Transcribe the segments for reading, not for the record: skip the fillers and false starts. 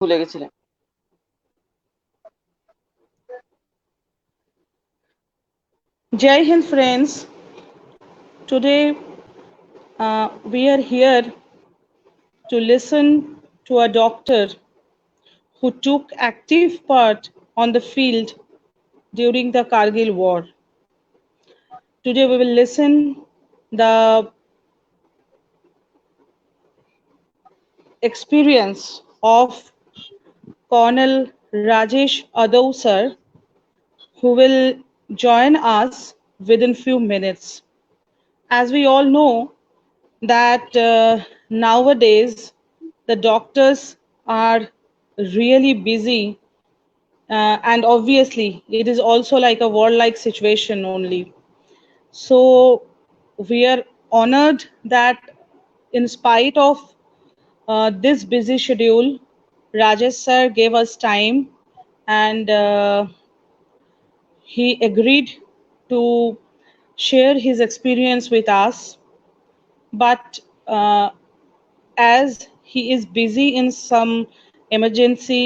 ভুলে গেছিলেন। Jai Hind friends, today we are here to listen to a doctor who took active part on the field during the Kargil war. Today we will listen the experience of Colonel Rajesh Adav sir, who will join us within few minutes. As we all know that nowadays the doctors are really busy, and obviously it is also like a war-like situation only. So we are honored that in spite of this busy schedule, Rajesh sir gave us time, and he agreed to share his experience with us. But as he is busy in some emergency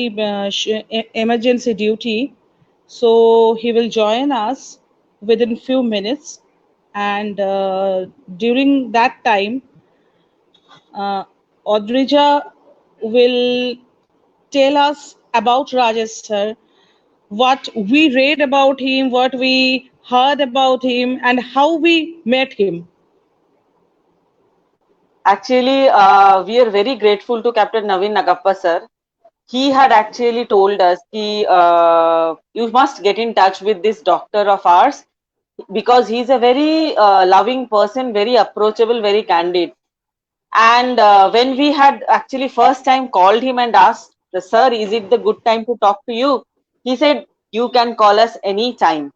duty, so he will join us within few minutes, and during that time Audrija will tell us about Rajesh sir, what we read about him, what we heard about him, and how we met him. Actually, we are very grateful to Captain Naveen Nagappa sir. He had actually told us, you must get in touch with this doctor of ours because he's a very loving person, very approachable, very candid. And when we had actually first time called him and asked, sir, is it the good time to talk to you? He said, you can call us any time.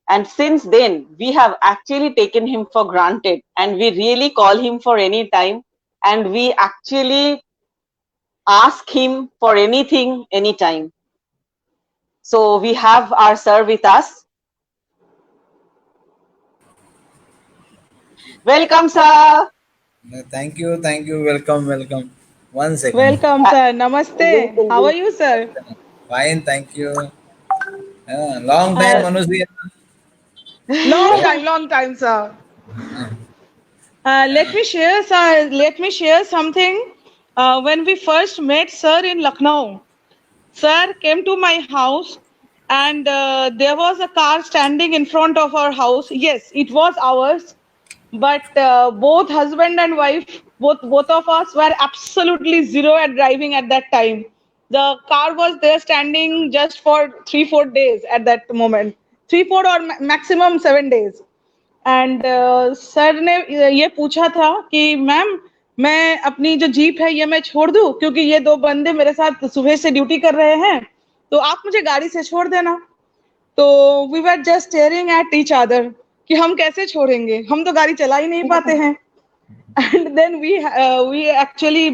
And since then, we have actually taken him for granted and we really call him for any time. And we actually ask him for anything, anytime. So we have our sir with us. Welcome, sir. Thank you, welcome. 1 second. Welcome Uh, sir, namaste, how are you sir? Fine, thank you. Long time, uh, Manusri. long time sir. Let me share something. When we first met sir in Lucknow, sir came to my house, and there was a car standing in front of our house. Yes, it was ours, but both husband and wife, both of us were absolutely zero at driving at that time. The car was there standing just for 3-4 days at that moment, 3-4 or maximum 7 days. And sir ने ये पूछा था कि ma'am, मैं अपनी जो jeep है ये मैं छोड़ दूं, क्योंकि ये दो बंदे मेरे साथ सुबह से ड्यूटी कर रहे हैं, तो आप मुझे गाड़ी से छोड़ देना। तो we were just staring at each other कि हम कैसे छोड़ेंगे, हम तो गाड़ी चला ही नहीं पाते हैं। And then we actually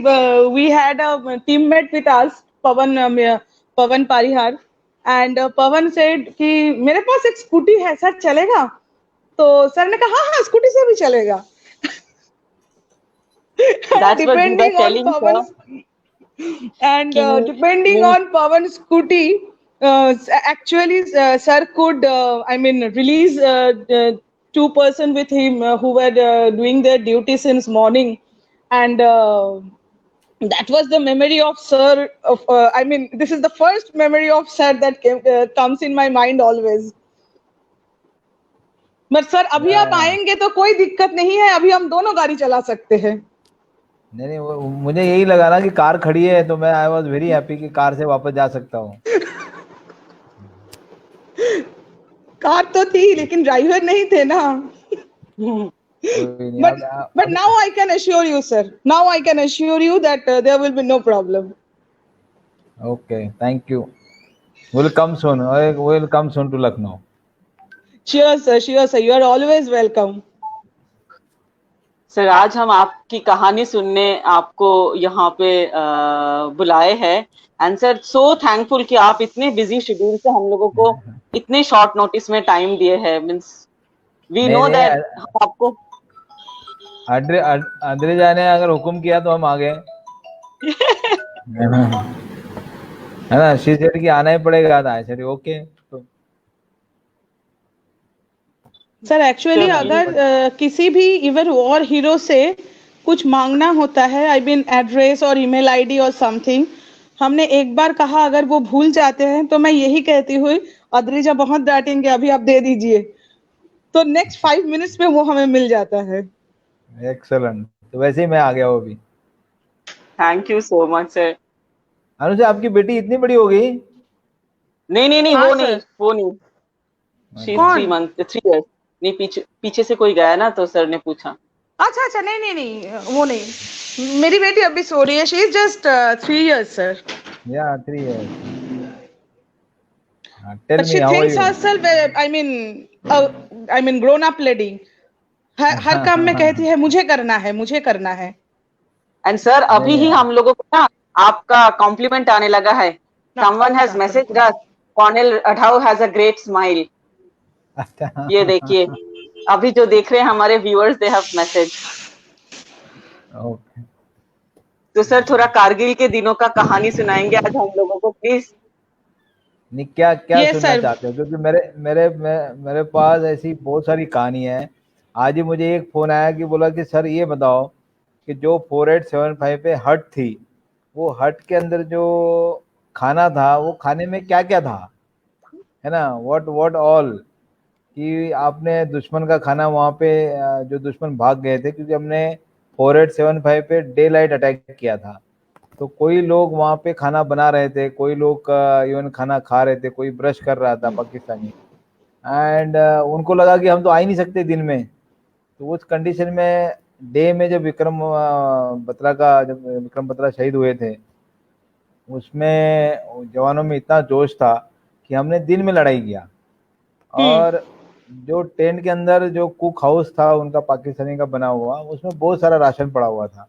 we had a teammate with us, Pavan Parihar, and Pavan said कि मेरे पास एक स्कूटी है सर, चलेगा? तो सर ने कहा हाँ हाँ स्कूटी से भी चलेगा। that's what we were depending on telling, sir. Pawan and Ki, depending on Pawan's scooty, actually sir could release two-person with him who were doing their duty since morning, and that was the memory of sir of this is the first memory of sir that comes in my mind always. But sir अभी आप आएंगे तो कोई दिक्कत नहीं है, अभी हम दोनों गाड़ी चला सकते हैं। नहीं, मुझे यही लगा ना कि कार खड़ी है, तो मैं आई वॉज वेरी हैप्पी कि कार से वापस जा सकता हूँ। कार तो थी लेकिन ड्राइवर नहीं थे ना। But now I can assure you, sir. Now I can assure you that there will be no problem. Okay, thank you. We'll come soon. We'll come soon to Lucknow. Sure, sir. Sure, sir. You are always welcome. Sir, आज हम आपकी कहानी सुनने आपको यहाँ पे बुलाए हैं, एंड सर सो थैंकफुल कि आप इतने बिजी शेड्यूल से हम लोगों को इतने शॉर्ट नोटिस में टाइम दिए हैं। मींस वी नो दैट आपको अद्रिजा ने अगर हुक्म किया तो हम आ गए। है ना, शी सेड कि आना ही पड़ेगा, आई सेड ओके। तो सर एक्चुअली चलो, अगर किसी भी इवन वॉर हीरो से कुछ मांगना होता है, आई मीन एड्रेस और ईमेल आईडी और समथिंग, हमने एक बार कहा, अगर वो भूल जाते हैं तो मैं यही कहती हुई, अद्रिजा बहुत डांटेंगे, अभी आप दे दीजिए, तो नेक्स्ट 5 मिनट्स में वो हमें मिल जाता है। एक्सेलेंट, तो वैसे ही मैं आ गया वो भी। Thank you so much sir. Anuja, आपकी बेटी इतनी बड़ी हो गई? नहीं नहीं नहीं, हाँ वो नहीं, सर। वो नहीं। शी अच्छा। 3 मंथ, 3 इयर्स। नहीं, पीछे पीछे से कोई गया ना, तो सर ने पूछा। अच्छा अच्छा, नहीं नहीं नहीं, वो नहीं, मेरी बेटी अभी सो रही है, she is just 3 years sir. या 3 years. Tell but me she how are thinks you? Herself, I mean grown up lady, हर काम में कहती है मुझे करना है, मुझे करना है। एंड सर, अभी नहीं ही हम लोगों को ना आपका कॉम्प्लीमेंट आने लगा है। Someone has message us, colonel अठाओ हैज अ ग्रेट स्माइल। अच्छा। ये देखिए, अभी जो देख रहे हैं हमारे viewers, they have message. Okay. तो सर, थोड़ा कारगिल के दिनों का कहानी सुनाएंगे आज हम लोगों को, प्लीज। नहीं, क्या क्या यस सुनना सर। चाहते हो? क्योंकि मेरे पास ऐसी बहुत सारी कहानी है। आज ही मुझे एक फोन आया कि बोला कि सर ये बताओ कि जो 4875 पे हट थी, वो हट के अंदर जो खाना था, वो खाने में क्या क्या था, है ना, व्हाट व्हाट ऑल, कि आपने दुश्मन का खाना वहाँ पे जो दुश्मन भाग गए थे, क्योंकि हमने 4875 पे डे लाइट अटैक किया था, तो कोई लोग वहाँ पे खाना बना रहे थे, कोई लोग इवन खाना खा रहे थे, कोई ब्रश कर रहा था पाकिस्तानी, एंड उनको लगा कि हम तो आ ही नहीं सकते दिन में। तो उस कंडीशन में डे में जब विक्रम बत्रा शहीद हुए थे, उसमें जवानों में इतना जोश था कि हमने दिन में लड़ाई किया। हम्म। और जो टेंट के अंदर जो कुक हाउस था उनका पाकिस्तानी का बना हुआ, उसमें बहुत सारा राशन पड़ा हुआ था।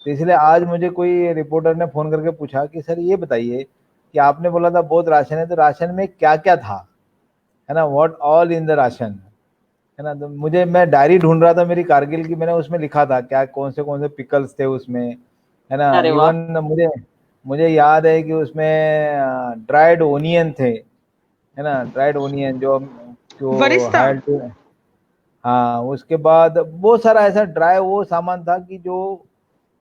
तो इसलिए आज मुझे कोई रिपोर्टर ने फोन करके पूछा कि सर ये बताइए कि आपने बोला था बहुत राशन है, तो राशन में क्या क्या था, है ना, what all in the ration, है ना। तो मैं डायरी ढूंढ रहा था मेरी कारगिल की, मैंने उसमें लिखा था क्या कौन से पिकल्स थे उसमें, है ना। अरे वाह। इवन मुझे मुझे याद है कि उसमें ड्राइड ओनियन थे, है ना, ड्राइड ओनियन जो जो वरिस्ता। हाइड। हाँ, उसके बाद बहुत सारा ऐसा ड्राई वो सामान था कि जो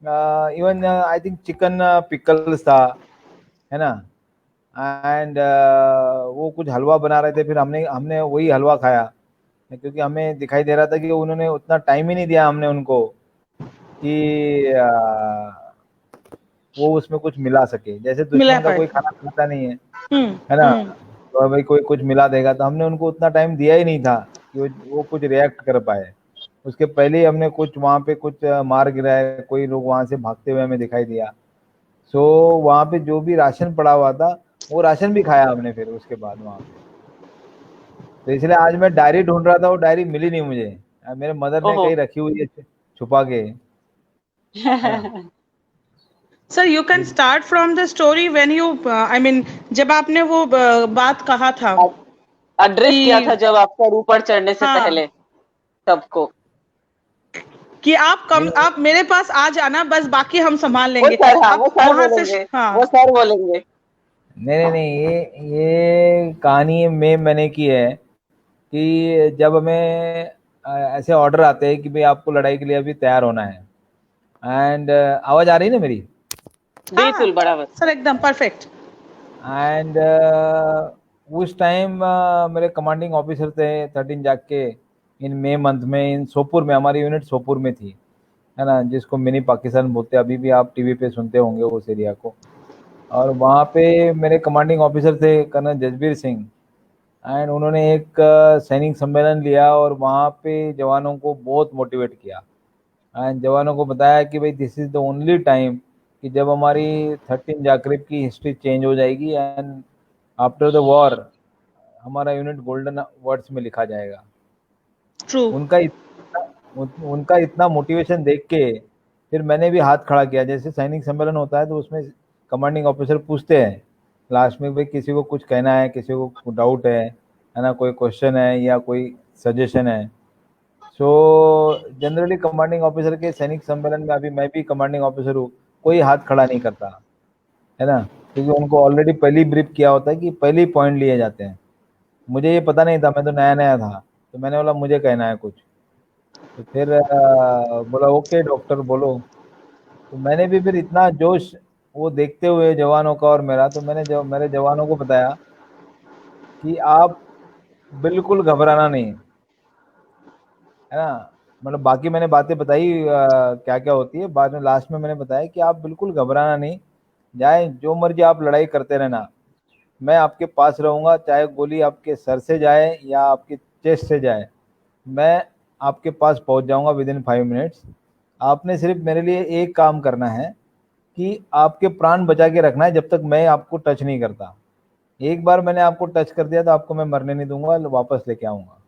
even I think chicken pickles था, है ना। एंड वो कुछ हलवा बना रहे थे, फिर हमने हमने वही हलवा खाया, क्योंकि हमें दिखाई दे रहा था कि उन्होंने उतना टाइम ही नहीं दिया हमने उनको कि वो उसमें कुछ मिला सके, जैसे मिला दुश्मन का पाए। कोई खाना खाता नहीं हम्म। है ना, हम्म। तो भाई कोई कुछ मिला देगा, तो हमने उनको उतना टाइम दिया ही नहीं था कि वो कुछ रिएक्ट कर पाए। उसके पहले ही हमने कुछ वहाँ पे कुछ मार गिराए, कोई लोग वहाँ से भागते हुए हमें दिखाई दिया। सो वहाँ पे जो भी राशन पड़ा हुआ था, वो राशन भी खाया हमने फिर उसके बाद वहाँ पे। तो इसलिए आज मैं डायरी ढूंढ रहा था, वो डायरी मिली नहीं मुझे, मेरे मदर ने ओहो। कहीं रखी हुई है छुपा के, है ना। Sir you can start from the story when you, I mean जब आपने वो बात कहा था एड्रेस किया था कि, जब आपका ऊपर चढ़ने से हाँ, पहले सबको। कि आप कम, नहीं, आप मेरे पास आ जाना, बस बाकी हम संभाल वो लेंगे। सर, हाँ, वो अब सर वहां से, बोलेंगे। हाँ। वो सर बोलेंगे। नहीं, नहीं, नहीं, ये कहानी में मैंने की है कि जब हमें ऐसे ऑर्डर आते हैं कि भाई आपको लड़ाई के लिए अभी तैयार होना है, एंड आवाज आ रही है ना मेरी? हाँ हाँ बिल्कुल, बराबर। सर, एकदम परफेक्ट। एंड उस टाइम मेरे कमांडिंग ऑफिसर थे 13 जाग के, इन मई मंथ में, इन सोपुर में, हमारी यूनिट सोपुर में थी, है ना, जिसको मिनी पाकिस्तान बोलते हैं, अभी भी आप टीवी पे सुनते होंगे उस एरिया को। और वहाँ पे मेरे कमांडिंग ऑफिसर थे कर्नल जसबीर सिंह, एंड उन्होंने एक सैनिक सम्मेलन लिया और वहाँ पे जवानों को बहुत मोटिवेट किया, एंड जवानों को बताया कि भाई this is the only time कि जब हमारी 13 जाकरिब की हिस्ट्री चेंज हो जाएगी, एंड आफ्टर द वॉर हमारा यूनिट गोल्डन वर्ड्स में लिखा जाएगा। ट्रू। उनका इतना उनका इतना मोटिवेशन देख के फिर मैंने भी हाथ खड़ा किया। जैसे सैनिक सम्मेलन होता है तो उसमें कमांडिंग ऑफिसर पूछते हैं लास्ट में, भाई किसी को कुछ कहना है, किसी को डाउट है ना, कोई क्वेश्चन है या कोई सजेशन है। सो जनरली कमांडिंग ऑफिसर के सैनिक सम्मेलन में, अभी मैं भी कमांडिंग ऑफिसर हूँ, कोई हाथ खड़ा नहीं करता, है ना। क्योंकि उनको ऑलरेडी पहले ब्रीफ किया होता है कि पहले ही पॉइंट लिए जाते हैं। मुझे ये पता नहीं था, मैं तो नया नया था, तो मैंने बोला मुझे कहना है कुछ। तो फिर बोला ओके डॉक्टर बोलो। तो मैंने भी फिर इतना जोश वो देखते हुए जवानों का और मेरा, तो मैंने मेरे जवानों को बताया कि आप बिल्कुल घबराना नहीं, है ना। मतलब बाकी मैंने बातें बताई क्या क्या होती है, बाद में लास्ट में मैंने बताया कि आप बिल्कुल घबराना नहीं, जाए जो मर्जी आप लड़ाई करते रहना, मैं आपके पास रहूंगा, चाहे गोली आपके सर से जाए या आपके चेस्ट से जाए, मैं आपके पास पहुंच जाऊंगा विद इन 5 मिनट्स। आपने सिर्फ मेरे लिए एक काम करना है कि आपके प्राण बचा के रखना है जब तक मैं आपको टच नहीं करता। एक बार मैंने आपको टच कर दिया तो आपको मैं मरने नहीं दूंगा, वापस लेके आऊंगा।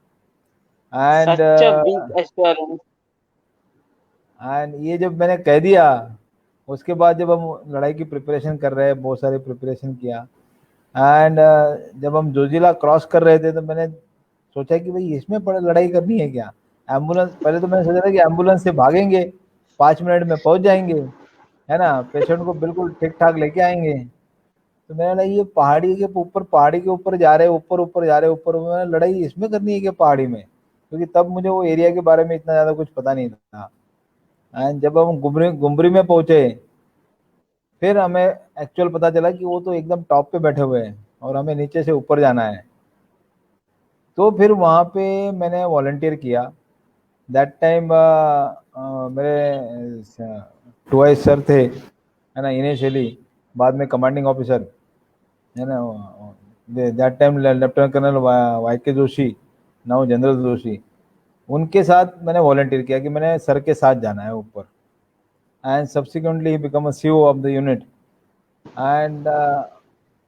And Such a big assurance. And ये जब मैंने कह दिया, उसके बाद जब हम लड़ाई की प्रिपरेशन कर रहे हैं, बहुत सारी प्रिपरेशन किया, एंड जब हम जोजिला क्रॉस कर रहे थे तो मैंने सोचा कि भाई इसमें बड़ा लड़ाई करनी है क्या। एम्बुलेंस, पहले तो मैंने सोचा था कि एम्बुलेंस से भागेंगे, 5 मिनट में पहुंच जाएंगे, है ना, पेशेंट को बिल्कुल ठीक ठाक लेके आएंगे। तो मैंने लगा ये पहाड़ी के ऊपर जा रहे, ऊपर ऊपर जा रहे, ऊपर, मैंने लड़ाई इसमें करनी है क्या पहाड़ी में, क्योंकि तब मुझे वो एरिया के बारे में इतना ज्यादा कुछ पता नहीं था। एंड जब हम गुमरी गुमरी में पहुंचे, फिर हमें एक्चुअल पता चला कि वो तो एकदम टॉप पे बैठे हुए हैं और हमें नीचे से ऊपर जाना है। तो फिर वहाँ पे मैंने वॉलंटियर किया। दैट टाइम मेरे टूआई सर थे, है ना, इनिशियली, बाद में कमांडिंग ऑफिसर, है ना, that time lieutenant colonel Y K Joshi, now general Joshi. उनके साथ मैंने वॉलंटियर किया कि मैंने सर के साथ जाना है ऊपर। And subsequently he become a CEO of the unit. And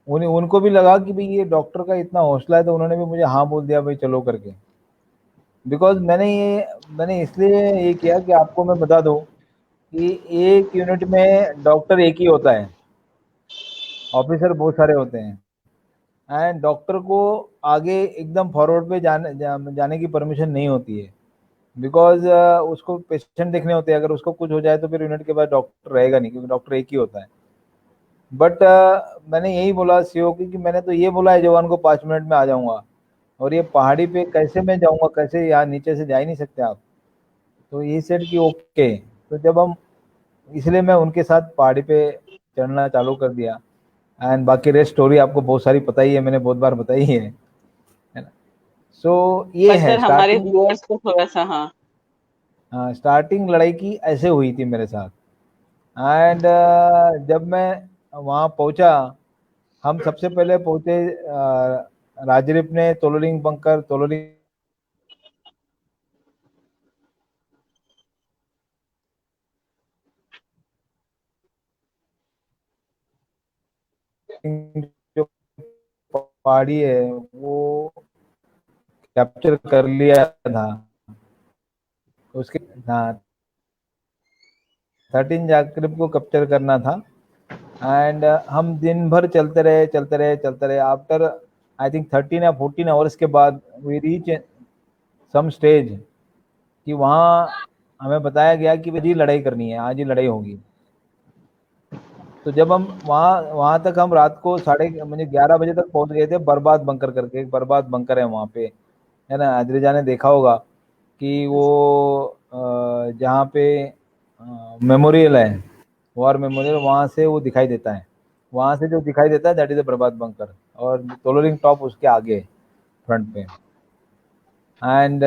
उनको भी लगा कि भाई ये डॉक्टर का इतना हौसला है, तो उन्होंने भी मुझे हाँ बोल दिया भाई चलो करके। बिकॉज मैंने इसलिए ये किया कि आपको मैं बता दूं कि एक यूनिट में डॉक्टर एक ही होता है, ऑफिसर बहुत सारे होते हैं। एंड डॉक्टर को आगे एकदम फॉरवर्ड पे जाने की परमिशन नहीं होती है, बिकॉज उसको पेशेंट देखने होते हैं। अगर उसको कुछ हो जाए तो फिर यूनिट के बाद डॉक्टर रहेगा नहीं, क्योंकि डॉक्टर एक ही होता है। बट मैंने यही बोला सीओ की कि मैंने तो ये बोला है जवान को 5 मिनट में आ जाऊंगा, और ये पहाड़ी पे कैसे मैं जाऊंगा, कैसे, यहाँ नीचे से जा ही नहीं सकते आप। तो ये सेट कि ओके। तो जब हम, इसलिए मैं उनके साथ पहाड़ी पे चढ़ना चालू कर दिया। एंड बाकी रेस्ट स्टोरी आपको बहुत सारी पता ही है, मैंने बहुत बार बताई है ना। सो ये पर है सर हमारे स्टार्टिंग। व्यूअर्स को थोड़ा सा, हाँ। हाँ, स्टार्टिंग लड़ाई की ऐसे हुई थी मेरे साथ। एंड जब मैं वहाँ पहुंचा, हम सबसे पहले पहुंचे राजरीप ने तोलोलिंग बंकर, तोलोलिंग जो पहाड़ी है वो कैप्चर कर लिया था। उसके, हाँ, 13 जाकृप को कैप्चर करना था। एंड हम दिन भर चलते रहे, चलते रहे, चलते रहे। आफ्टर आई थिंक 13 या 14 आवर्स के बाद वी रीच सम स्टेज कि वहाँ हमें बताया गया कि भाई जी लड़ाई करनी है, आज ही लड़ाई होगी। तो जब हम वहाँ वहाँ तक हम रात को साढ़े मुझे 11 बजे तक पहुंच गए थे, बर्बाद बंकर करके, एक बर्बाद बंकर है वहाँ पे, है ना, अद्रिजा ने देखा होगा कि वो जहाँ पे मेमोरियल है, वॉर मेमोरियल, वहाँ से वो दिखाई देता है। वहाँ से जो दिखाई देता है दैट इज द बर्बाद बंकर, और तोलोलिंग टॉप उसके आगे फ्रंट पे। एंड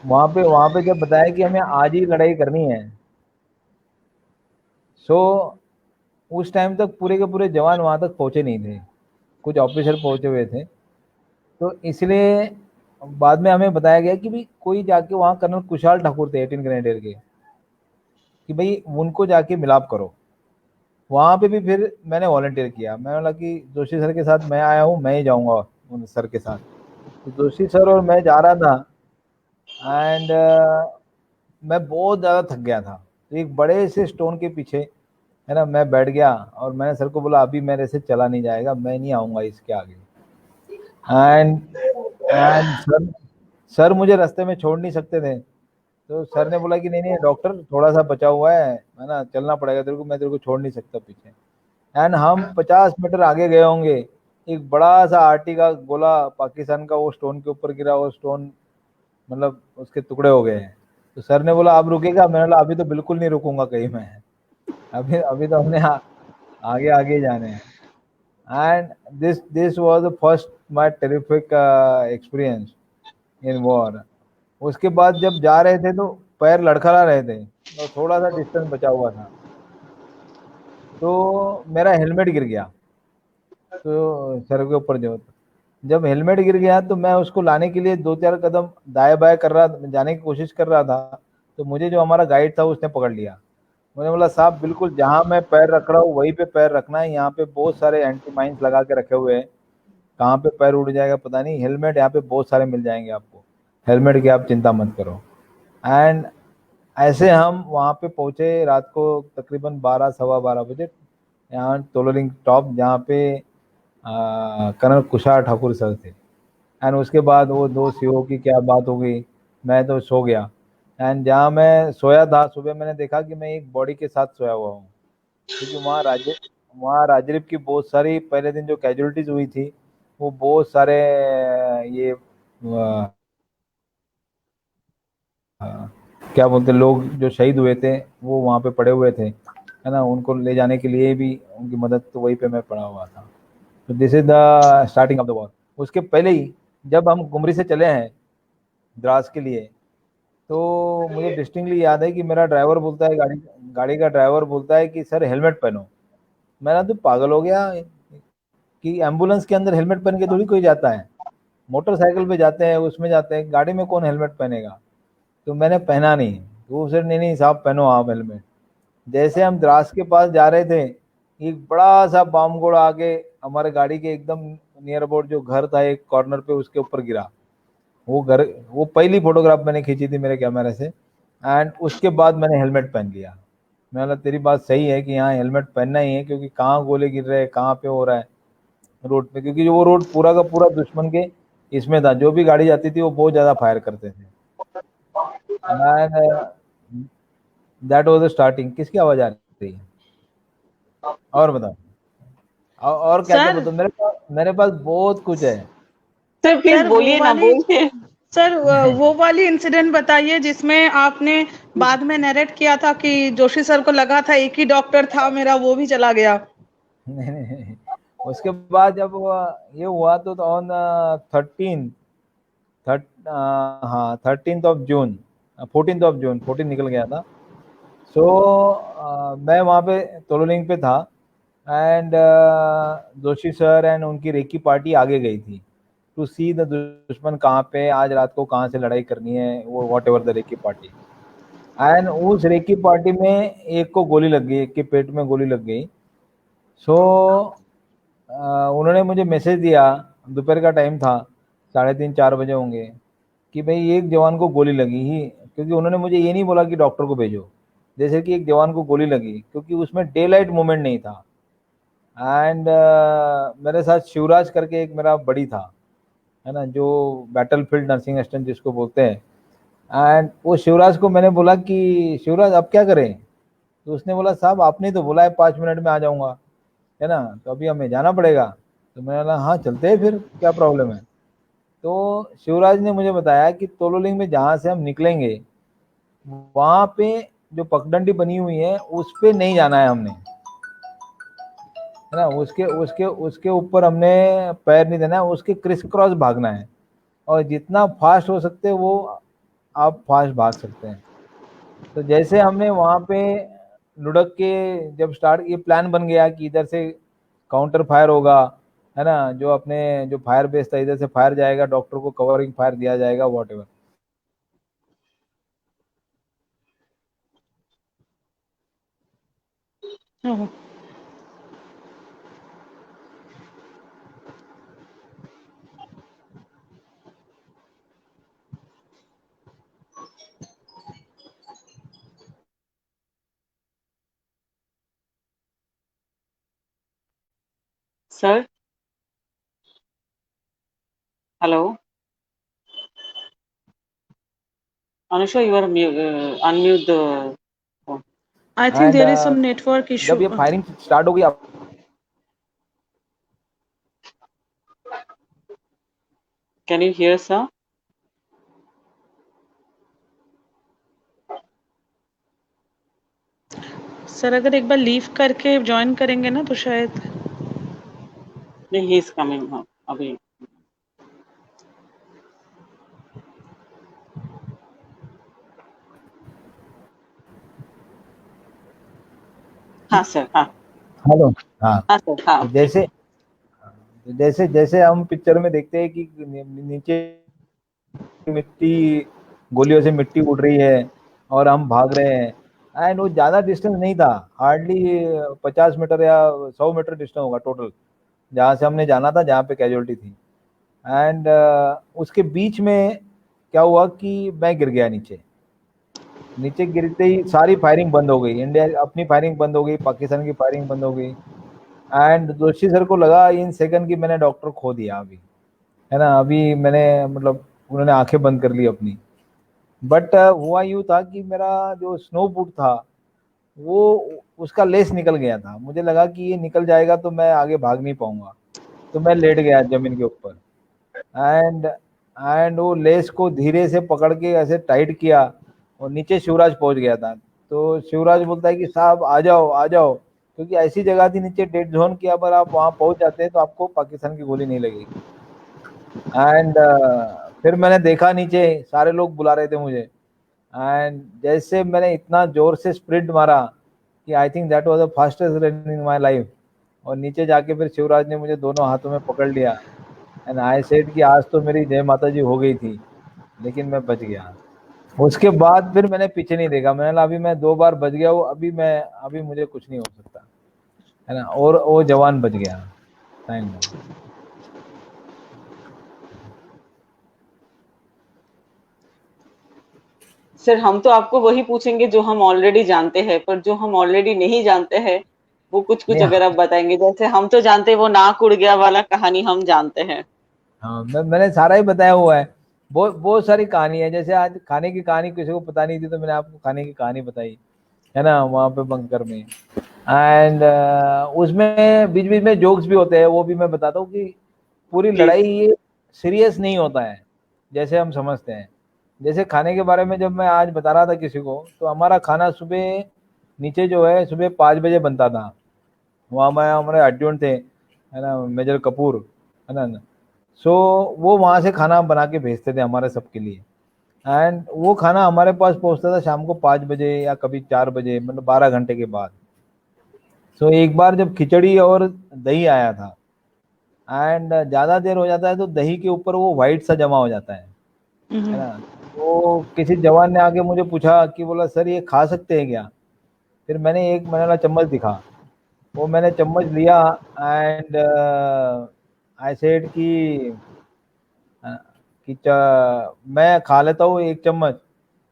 वहाँ पे जब बताया कि हमें आज ही लड़ाई करनी है, सो उस टाइम तक पूरे के पूरे जवान वहां तक पहुंचे नहीं थे, कुछ ऑफिसर पहुंचे हुए थे। तो इसलिए बाद में हमें बताया गया कि भाई कोई जाके वहाँ, कर्नल कुशाल ठाकुर थे 18 ग्रेनेडियर के, कि भाई उनको जाके मिलाप करो। वहां पे भी फिर मैंने वॉलंटियर किया। मैं बोला कि जोशी सर के साथ मैं आया हूँ, मैं ही जाऊंगा उन सर के साथ। तो जोशी सर और मैं जा रहा था। एंड मैं बहुत ज़्यादा थक गया था। तो एक बड़े से स्टोन के पीछे, है ना, मैं बैठ गया और मैंने सर को बोला अभी मेरे से चला नहीं जाएगा, मैं नहीं आऊंगा इसके आगे। एंड एंड सर मुझे रास्ते में छोड़ नहीं सकते थे। तो सर ने बोला कि नहीं नहीं डॉक्टर, थोड़ा सा बचा हुआ है ना, चलना पड़ेगा तेरे को, मैं तेरे को छोड़ नहीं सकता पीछे। एंड हम 50 मीटर आगे गए होंगे, एक बड़ा सा आरटी का गोला पाकिस्तान का वो स्टोन के ऊपर गिरा, वो स्टोन मतलब उसके टुकड़े हो गए हैं। तो सर ने बोला अब रुकेगा, मैंने बोला अभी तो बिल्कुल नहीं रुकूंगा कहीं मैं, अभी अभी तो हमने आगे आगे जाने हैं। And this was the first my terrific experience in war. उसके बाद जब जा रहे थे तो पैर लड़खड़ा रहे थे, तो थोड़ा सा डिस्टेंस बचा हुआ था, तो मेरा हेलमेट गिर गया, तो सर के ऊपर जो, जब हेलमेट गिर गया तो मैं उसको लाने के लिए 2-4 कदम दाएं बाएं कर रहा, जाने की कोशिश कर रहा था, तो मुझे जो हमारा गाइड था उसने पकड़ लिया। मैंने बोला साहब बिल्कुल जहां मैं पैर रख रहा हूँ वहीं पे पैर रखना है, यहाँ पे बहुत सारे एंटी माइंस लगा के रखे हुए हैं, कहाँ पे पैर उड़ जाएगा पता नहीं, हेलमेट यहाँ पे बहुत सारे मिल जाएंगे आपको, हेलमेट की आप चिंता मत करो। एंड ऐसे हम वहाँ पे पहुंचे रात को तकरीबन 12 सवा 12 बजे, यहाँ तोलोलिंग टॉप, जहाँ पे कर्नल कुशार ठाकुर सर थे। एंड उसके बाद वो दो सीओ की क्या बात हो गई, मैं तो सो गया। एंड जहाँ मैं सोया था सुबह मैंने देखा कि मैं एक बॉडी के साथ सोया हुआ हूँ, क्योंकि वहाँ राजरीप की बहुत सारी पहले दिन जो कैजुअलिटीज हुई थी, वो बहुत सारे ये क्या बोलते लोग जो शहीद हुए थे वो वहाँ पे पड़े हुए थे, है ना, उनको ले जाने के लिए भी उनकी मदद, तो वहीं पे मैं पड़ा हुआ था। तो this is the starting of the war. उसके पहले ही जब हम गुमरी से चले हैं द्रास के लिए, तो मुझे डिस्टिंक्टली याद है कि मेरा ड्राइवर बोलता है, गाड़ी गाड़ी का ड्राइवर बोलता है कि सर हेलमेट पहनो। मैंने तो पागल हो गया कि एम्बुलेंस के अंदर हेलमेट पहन के थोड़ी कोई जाता है, मोटरसाइकिल पे जाते हैं, उसमें जाते हैं, गाड़ी में कौन हेलमेट पहनेगा। तो मैंने पहना नहीं, तो उसने नहीं नहीं साहब पहनो आप हेलमेट। जैसे हम द्रास के पास जा रहे थे, एक बड़ा सा बामगोड़ आके हमारे गाड़ी के एकदम नियर अबाउट जो घर था एक कॉर्नर पे, उसके ऊपर गिरा। वो घर, वो पहली फोटोग्राफ मैंने खींची थी मेरे कैमरे से। एंड उसके बाद मैंने हेलमेट पहन लिया। मैं बोला तेरी बात सही है कि यहाँ हेलमेट पहनना ही है, क्योंकि कहाँ गोले गिर रहे हैं, कहाँ पे हो रहा है रोड पे, क्योंकि वो रोड पूरा का पूरा दुश्मन के इसमें था, जो भी गाड़ी जाती थी वो बहुत ज्यादा फायर करते थे। And that was the starting. किसकी आवाज आ रही है? और बताओ, और क्या क्या सर बताओ, मेरे पास बहुत कुछ है। सर प्लीज सर वो बोलिए ना, वाली बोलिए। सर वो वाली इंसिडेंट बताइए जिसमें आपने बाद में नरेट किया था कि जोशी सर को लगा था एक ही डॉक्टर था मेरा, वो भी चला गया। नहीं, नहीं, नहीं। उसके बाद जब ये हुआ तो ऑन 13 हाँ 13 ऑफ जून, 14 14 निकल गया था। सो मैं वहाँ पे तोलोलिंग पे था। एंड जोशी सर एंड उनकी रेकी पार्टी आगे गई थी टू सी द दुश्मन कहाँ पे आज रात को कहाँ से लड़ाई करनी है, वो whatever the recce party. And उस रेकी पार्टी में एक को गोली लग गई, एक के पेट में गोली लग गई। सो उन्होंने मुझे मैसेज दिया, दोपहर का टाइम था, 3:30 4 बजे होंगे, कि भाई एक जवान को गोली लगी ही, क्योंकि उन्होंने मुझे ये नहीं बोला कि डॉक्टर को भेजो, जैसे कि एक जवान को गोली लगी, क्योंकि उसमें डे लाइट मूवमेंट नहीं था। एंड मेरे साथ शिवराज करके एक मेरा बड़ी था, है ना, जो बैटल फील्ड नर्सिंग असिस्टेंट जिसको बोलते हैं। एंड वो शिवराज को मैंने बोला कि शिवराज अब क्या करें, तो उसने बोला साहब आपने तो बोला है 5 मिनट में आ जाऊंगा, है ना, तो अभी हमें जाना पड़ेगा। तो मैंने बोला हाँ चलते हैं फिर, क्या प्रॉब्लम है। तो शिवराज ने मुझे बताया कि तोलोलिंग में जहाँ से हम निकलेंगे वहां पे जो पगडंडी बनी हुई है उस पे नहीं जाना है हमने, है ना, उसके उसके उसके ऊपर हमने पैर नहीं देना है, उसके क्रिस क्रॉस भागना है, और जितना फास्ट हो सकते हैं वो आप फास्ट भाग सकते हैं। तो जैसे हमने वहां पे लुढ़क के जब स्टार्ट, ये प्लान बन गया कि इधर से काउंटर फायर होगा, है ना, जो अपने जो फायर बेस था इधर से फायर जाएगा, डॉक्टर को कवरिंग फायर दिया जाएगा, वॉट एवर। हाँ। Sir, hello, Anusha, you are unmute the phone. I think and there is some network जब इशू। ये फायरिंग स्टार्ट हो गई, Can you hear, sir? Sir अगर एक बार लीव करके ज्वाइन करेंगे ना तो शायद नहीं, he is coming now. अभी. हाँ सर, हाँ. हेलो। हाँ, हाँ सर, हाँ. तो जैसे जैसे जैसे हम पिक्चर में देखते हैं कि नीचे मिट्टी, गोलियों से मिट्टी उड़ रही है और हम भाग रहे हैं, एंड वो ज़्यादा डिस्टेंस नहीं था, हार्डली 50 मीटर या 100 मीटर डिस्टेंस होगा टोटल, जहाँ से हमने जाना था, जहाँ पे कैजुअलिटी थी। एंड उसके बीच में क्या हुआ कि मैं गिर गया नीचे। नीचे गिरते ही सारी फायरिंग बंद हो गई, इंडिया अपनी फायरिंग बंद हो गई, पाकिस्तान की फायरिंग बंद हो गई। एंड जोशी सर को लगा इन सेकंड की मैंने डॉक्टर खो दिया अभी, है ना, अभी मैंने मतलब उन्होंने आंखें बंद कर ली अपनी। बट हुआ यूँ था कि मेरा जो स्नो बूट था वो उसका लेस निकल गया था, मुझे लगा कि ये निकल जाएगा तो मैं आगे भाग नहीं पाऊंगा, तो मैं लेट गया जमीन के ऊपर। एंड वो लेस को धीरे से पकड़ के ऐसे टाइट किया और नीचे शिवराज पहुंच गया था। तो शिवराज बोलता है कि साहब आ जाओ आ जाओ, क्योंकि ऐसी जगह थी नीचे डेड जोन की, अगर आप वहां पहुंच जाते हैं तो आपको पाकिस्तान की गोली नहीं लगेगी। एंड फिर मैंने देखा नीचे सारे लोग बुला रहे थे मुझे, एंड जैसे मैंने इतना जोर से स्प्रिंट मारा कि I think that was the fastest run in my life. और नीचे जाके फिर शिवराज ने मुझे दोनों हाथों में पकड़ लिया, एंड आई सेड कि आज तो मेरी जय माता जी हो गई थी, लेकिन मैं बच गया। उसके बाद फिर मैंने पीछे नहीं देखा, मैंने कहा अभी मैं 2 बार बच गया हूँ, अभी मुझे कुछ नहीं हो सकता, है ना, और वो जवान बच गया, थैंक गॉड। सर हम तो आपको वही पूछेंगे जो हम ऑलरेडी जानते हैं, पर जो हम ऑलरेडी नहीं जानते हैं वो कुछ कुछ नहीं, अगर आप बताएंगे। जैसे हम तो जानते हैं वो नाक उड़ गया वाला कहानी हम जानते हैं। हाँ, मैंने सारा ही बताया हुआ है। बहुत बहुत सारी कहानी है, जैसे आज खाने की कहानी किसी को पता नहीं थी तो मैंने आपको खाने की कहानी बताई, है ना, वहाँ पे बंकर में। एंड उसमें बीच बीच में जोक्स भी होते हैं, वो भी मैं बताता हूँ कि पूरी जी। लड़ाई ये सीरियस नहीं होता है जैसे हम समझते हैं। जैसे खाने के बारे में जब मैं आज बता रहा था किसी को, तो हमारा खाना सुबह नीचे जो है सुबह 5 बजे बनता था। वहाँ में हमारे एडजुटेंट थे, है ना, मेजर कपूर, है ना। सो वो वहाँ से खाना बना के भेजते थे हमारे सबके लिए, एंड वो खाना हमारे पास पहुँचता था शाम को 5 बजे या कभी 4 बजे, मतलब 12 घंटे के बाद। सो एक बार जब खिचड़ी और दही आया था, एंड ज़्यादा देर हो जाता है तो दही के ऊपर वो वाइट सा जमा हो जाता है ना। तो किसी जवान ने आके मुझे पूछा कि बोला सर ये खा सकते हैं क्या? फिर मैंने वाला चम्मच दिखा, वो मैंने चम्मच लिया, एंड आई सेड अ, मैं खा लेता हूँ एक चम्मच,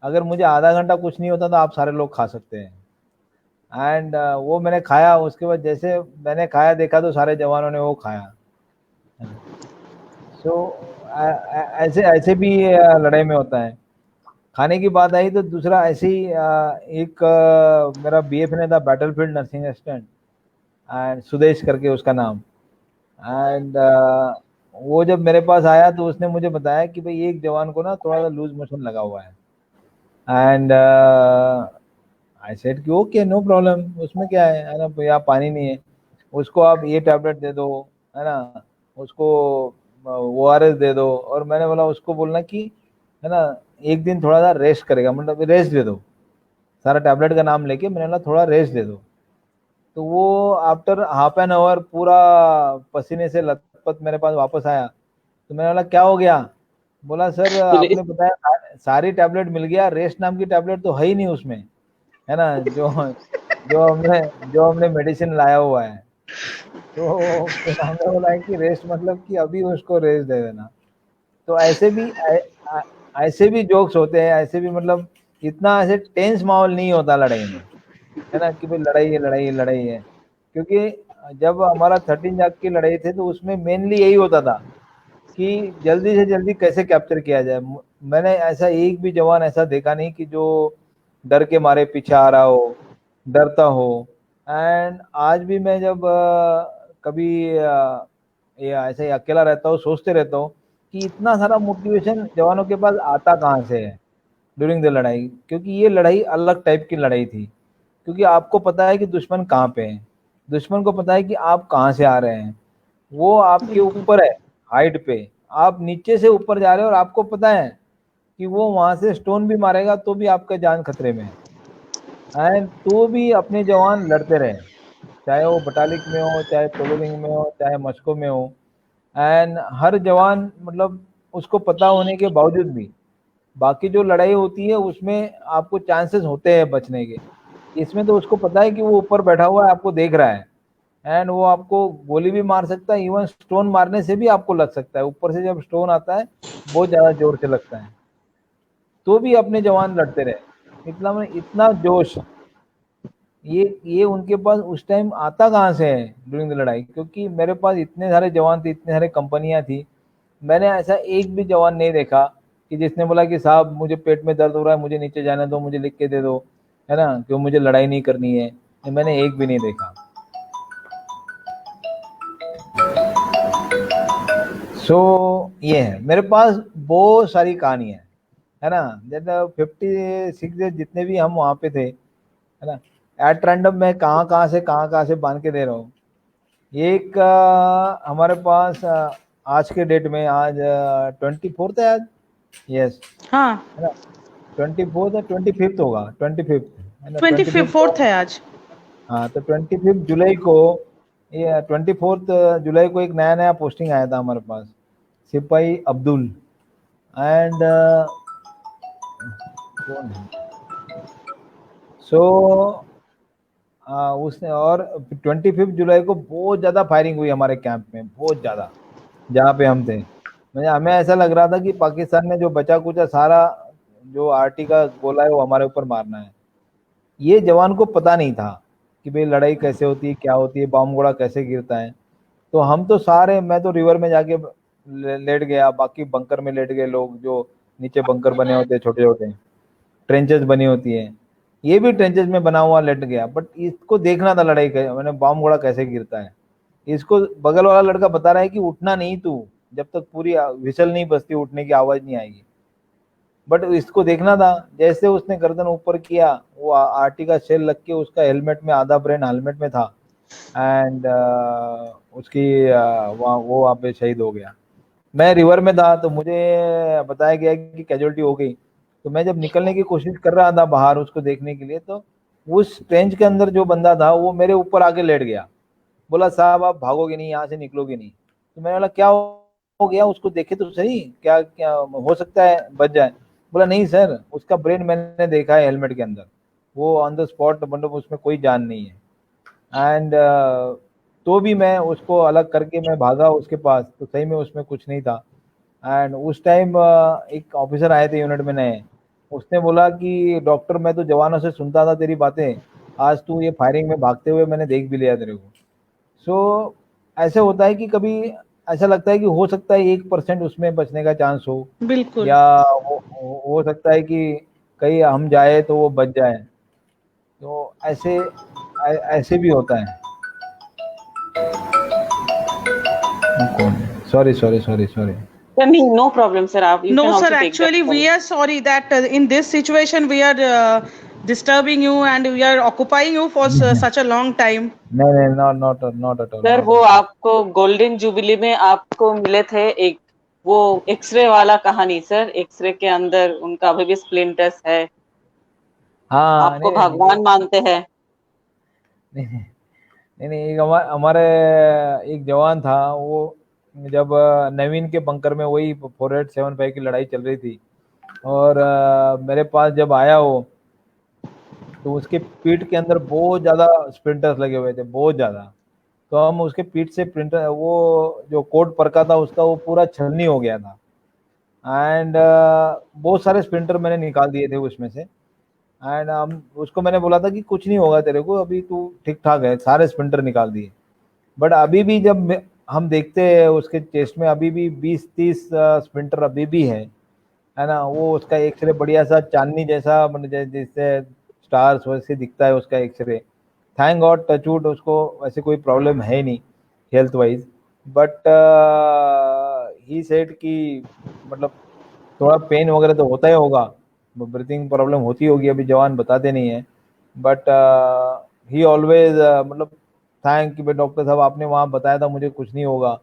अगर मुझे आधा घंटा कुछ नहीं होता तो आप सारे लोग खा सकते हैं। एंड वो मैंने खाया, उसके बाद जैसे मैंने खाया देखा तो सारे जवानों ने वो खाया। सो ऐसे ऐसे भी लड़ाई में होता है। खाने की बात आई तो दूसरा ऐसे ही एक मेरा बीएफ ने था, battlefield nursing assistant, and Sudesh करके उसका नाम। एंड वो जब मेरे पास आया तो उसने मुझे बताया कि भाई एक जवान को ना थोड़ा सा लूज मोशन लगा हुआ है। एंड आई सेड कि ओके नो प्रॉब्लम, उसमें क्या है ना, या पानी नहीं है, उसको आप ये टैबलेट दे दो, है ना, उसको ओआरएस दे दो। और मैंने बोला उसको बोलना कि, है ना, एक दिन थोड़ा सा रेस्ट करेगा, मतलब रेस्ट दे दो, सारा टैबलेट का नाम लेके मैंने बोला थोड़ा रेस्ट दे दो। तो वो आफ्टर हाफ एन आवर पूरा पसीने से लथपथ मेरे पास वापस आया। तो मैंने बोला क्या हो गया? बोला सर आपने बताया सारी टैबलेट मिल गया, रेस्ट नाम की टैबलेट तो है ही नहीं उसमें, है ना, जो हमने मेडिसिन लाया हुआ है। तो फिर हमने बोला है कि रेस्ट मतलब कि अभी उसको रेस्ट दे देना। तो ऐसे भी जोक्स होते हैं, ऐसे भी मतलब इतना ऐसे टेंस माहौल नहीं होता लड़ाई में, है ना, कि भाई लड़ाई है लड़ाई है लड़ाई है। क्योंकि जब हमारा 13 जाग की लड़ाई थी तो उसमें मेनली यही होता था कि जल्दी से जल्दी कैसे कैप्चर किया जाए। मैंने ऐसा एक भी जवान ऐसा देखा नहीं कि जो डर के मारे पीछे आ रहा हो, डरता हो। एंड आज भी मैं जब कभी ये ऐसे ही अकेला रहता हूँ, सोचते रहता हूँ कि इतना सारा मोटिवेशन जवानों के पास आता कहाँ से है ड्यूरिंग द लड़ाई, क्योंकि ये लड़ाई अलग टाइप की लड़ाई थी, क्योंकि आपको पता है कि दुश्मन कहाँ पे है, दुश्मन को पता है कि आप कहाँ से आ रहे हैं, वो आपके बिल्कुल। ऊपर है हाइट पे, आप नीचे से ऊपर जा रहे हो और आपको पता है कि वो वहां से स्टोन भी मारेगा तो भी आपका जान खतरे में है, एंड तो भी अपने जवान लड़ते रहे, चाहे वो बटालिक में हो, चाहे पोलोविंग में हो, चाहे मस्को में हो, एंड हर जवान मतलब उसको पता होने के बावजूद भी, बाकी जो लड़ाई होती है उसमें आपको चांसेस होते हैं बचने के, इसमें तो उसको पता है कि वो ऊपर बैठा हुआ है, आपको देख रहा है, एंड वो आपको गोली भी मार सकता है, इवन स्टोन मारने से भी आपको लग सकता है, ऊपर से जब स्टोन आता है बहुत ज्यादा जोर से लगता है, तो भी अपने जवान लड़ते रहे, इतना जोश, ये उनके पास उस टाइम आता कहाँ से है ड्यूरिंग द लड़ाई, क्योंकि मेरे पास इतने सारे जवान थे, इतने सारे कंपनियां थी, मैंने ऐसा एक भी जवान नहीं देखा कि जिसने बोला कि साहब मुझे पेट में दर्द हो रहा है, मुझे नीचे जाने दो, मुझे लिख के दे दो, है ना, क्यों मुझे लड़ाई नहीं करनी है, ये मैंने एक भी नहीं देखा। सो ये है मेरे पास बहुत सारी कहानी है ना, जैसे 56 जितने भी हम वहाँ पे थे, है ना, एट रैंडम मैं कहाँ कहाँ से बांध के दे रहा हूँ। एक हमारे पास आज के डेट में आज 24th है आज, यस, हाँ, है ना, 24th या 25th होगा, 25th है ना, 25th को, 24th है आज। हाँ, तो 25 जुलाई को, ये 24 जुलाई को एक नया नया पोस्टिंग आया था हमारे पास, सिपाही अब्दुल, एंड कौन है, सो उसने, और 25 जुलाई को बहुत ज्यादा फायरिंग हुई हमारे कैंप में, बहुत ज्यादा, जहाँ पे हम थे, मुझे हमें ऐसा लग रहा था कि पाकिस्तान ने जो बचा कुचा सारा जो आरटी का गोला है वो हमारे ऊपर मारना है। ये जवान को पता नहीं था कि भाई लड़ाई कैसे होती है, क्या होती है, बम गोला कैसे गिरता है, तो हम तो सारे, मैं तो रिवर में जाके लेट गया, बाकी बंकर में लेट गए लोग, जो नीचे बंकर बने होते हैं छोटे छोटे, ट्रेंचेस बनी होती है, ये भी ट्रेंचेस में बना हुआ लेट गया, बट इसको देखना था लड़ाई का, मैंने बम गोला कैसे गिरता है, इसको बगल वाला लड़का बता रहा है कि उठना नहीं तू, जब तक पूरी विसल नहीं बजती उठने की आवाज नहीं आएगी, बट इसको देखना था, जैसे उसने गर्दन ऊपर किया, वो आरटी का शेल लग के उसका हेलमेट में, आधा ब्रेन हेलमेट में था, एंड उसकी वो वहाँ पे शहीद हो गया। मैं रिवर में था तो मुझे बताया गया कि कैजुअलिटी हो गई, तो मैं जब निकलने की कोशिश कर रहा था बाहर उसको देखने के लिए, तो उस ट्रेंच के अंदर जो बंदा था वो मेरे ऊपर आके लेट गया, बोला साहब आप भागोगे नहीं, यहाँ से निकलोगे नहीं, तो मैंने बोला क्या हो गया, उसको देखे तो सही, क्या क्या हो सकता है बच जाए, बोला नहीं सर, उसका ब्रेन मैंने देखा है हेलमेट के अंदर, वो ऑन द स्पॉट, मतलब उसमें कोई जान नहीं है, एंड तो भी मैं उसको अलग करके मैं भागा उसके पास, तो सही में उसमें कुछ नहीं था, एंड उस टाइम एक ऑफिसर आए थे यूनिट में नए, उसने बोला कि डॉक्टर मैं तो जवानों से सुनता था तेरी बातें, आज तू ये फायरिंग में भागते हुए मैंने देख भी लिया तेरे को। सो ऐसे होता है कि कभी ऐसा लगता है कि हो सकता है 1% उसमें बचने का चांस हो, बिल्कुल। या हो सकता है कि कहीं हम जाए तो वो बच जाए, तो ऐसे भी होता है। कौन, sorry sorry sorry sorry, No problem, sir. You No, can sir. also take that Actually, call. we are sorry that in this situation we are disturbing you and we are occupying you for such a long time. नहीं नहीं, not at all, sir not वो at all. आपको golden jubilee में आपको मिले थे एक, वो एक्सरे वाला कहानी सर, एक्सरे के अंदर उनका अभी भी स्प्लिंटर्स है, हाँ, आपको नहीं नहीं भगवान मानते हैं। नहीं नहीं नहीं नहीं, एक हमारे एक जवान था वो, जब नवीन के बंकर में वही 4875 की लड़ाई चल रही थी, और मेरे पास जब आया वो, तो उसके पीठ के अंदर बहुत ज्यादा स्प्लिंटर्स लगे हुए थे, बहुत ज्यादा, तो हम उसके पीठ से प्रिंटर, वो जो कोट परका था उसका वो पूरा छलनी हो गया था, एंड बहुत सारे स्प्लिंटर मैंने निकाल दिए थे उसमें से, एंड हम उसको मैंने बोला था कि कुछ नहीं होगा तेरे को, अभी तू ठीक ठाक है, सारे स्प्लिंटर निकाल दिए, बट अभी भी जब हम देखते हैं उसके चेस्ट में अभी भी 20-30 स्प्लिंटर अभी भी है ना, वो उसका एक्सरे बढ़िया सा चांदनी जैसा, मतलब जैसे स्टार्स वैसे दिखता है उसका एक्सरे, थैंक गॉड टचवुड उसको वैसे कोई प्रॉब्लम है नहीं health wise, but he said कि मतलब थोड़ा पेन वगैरह तो होता ही होगा, ब्रीथिंग प्रॉब्लम होती होगी, अभी जवान बताते नहीं है, बट ही ऑलवेज मतलब थैंक कि भाई डॉक्टर साहब आपने वहाँ बताया था मुझे कुछ नहीं होगा।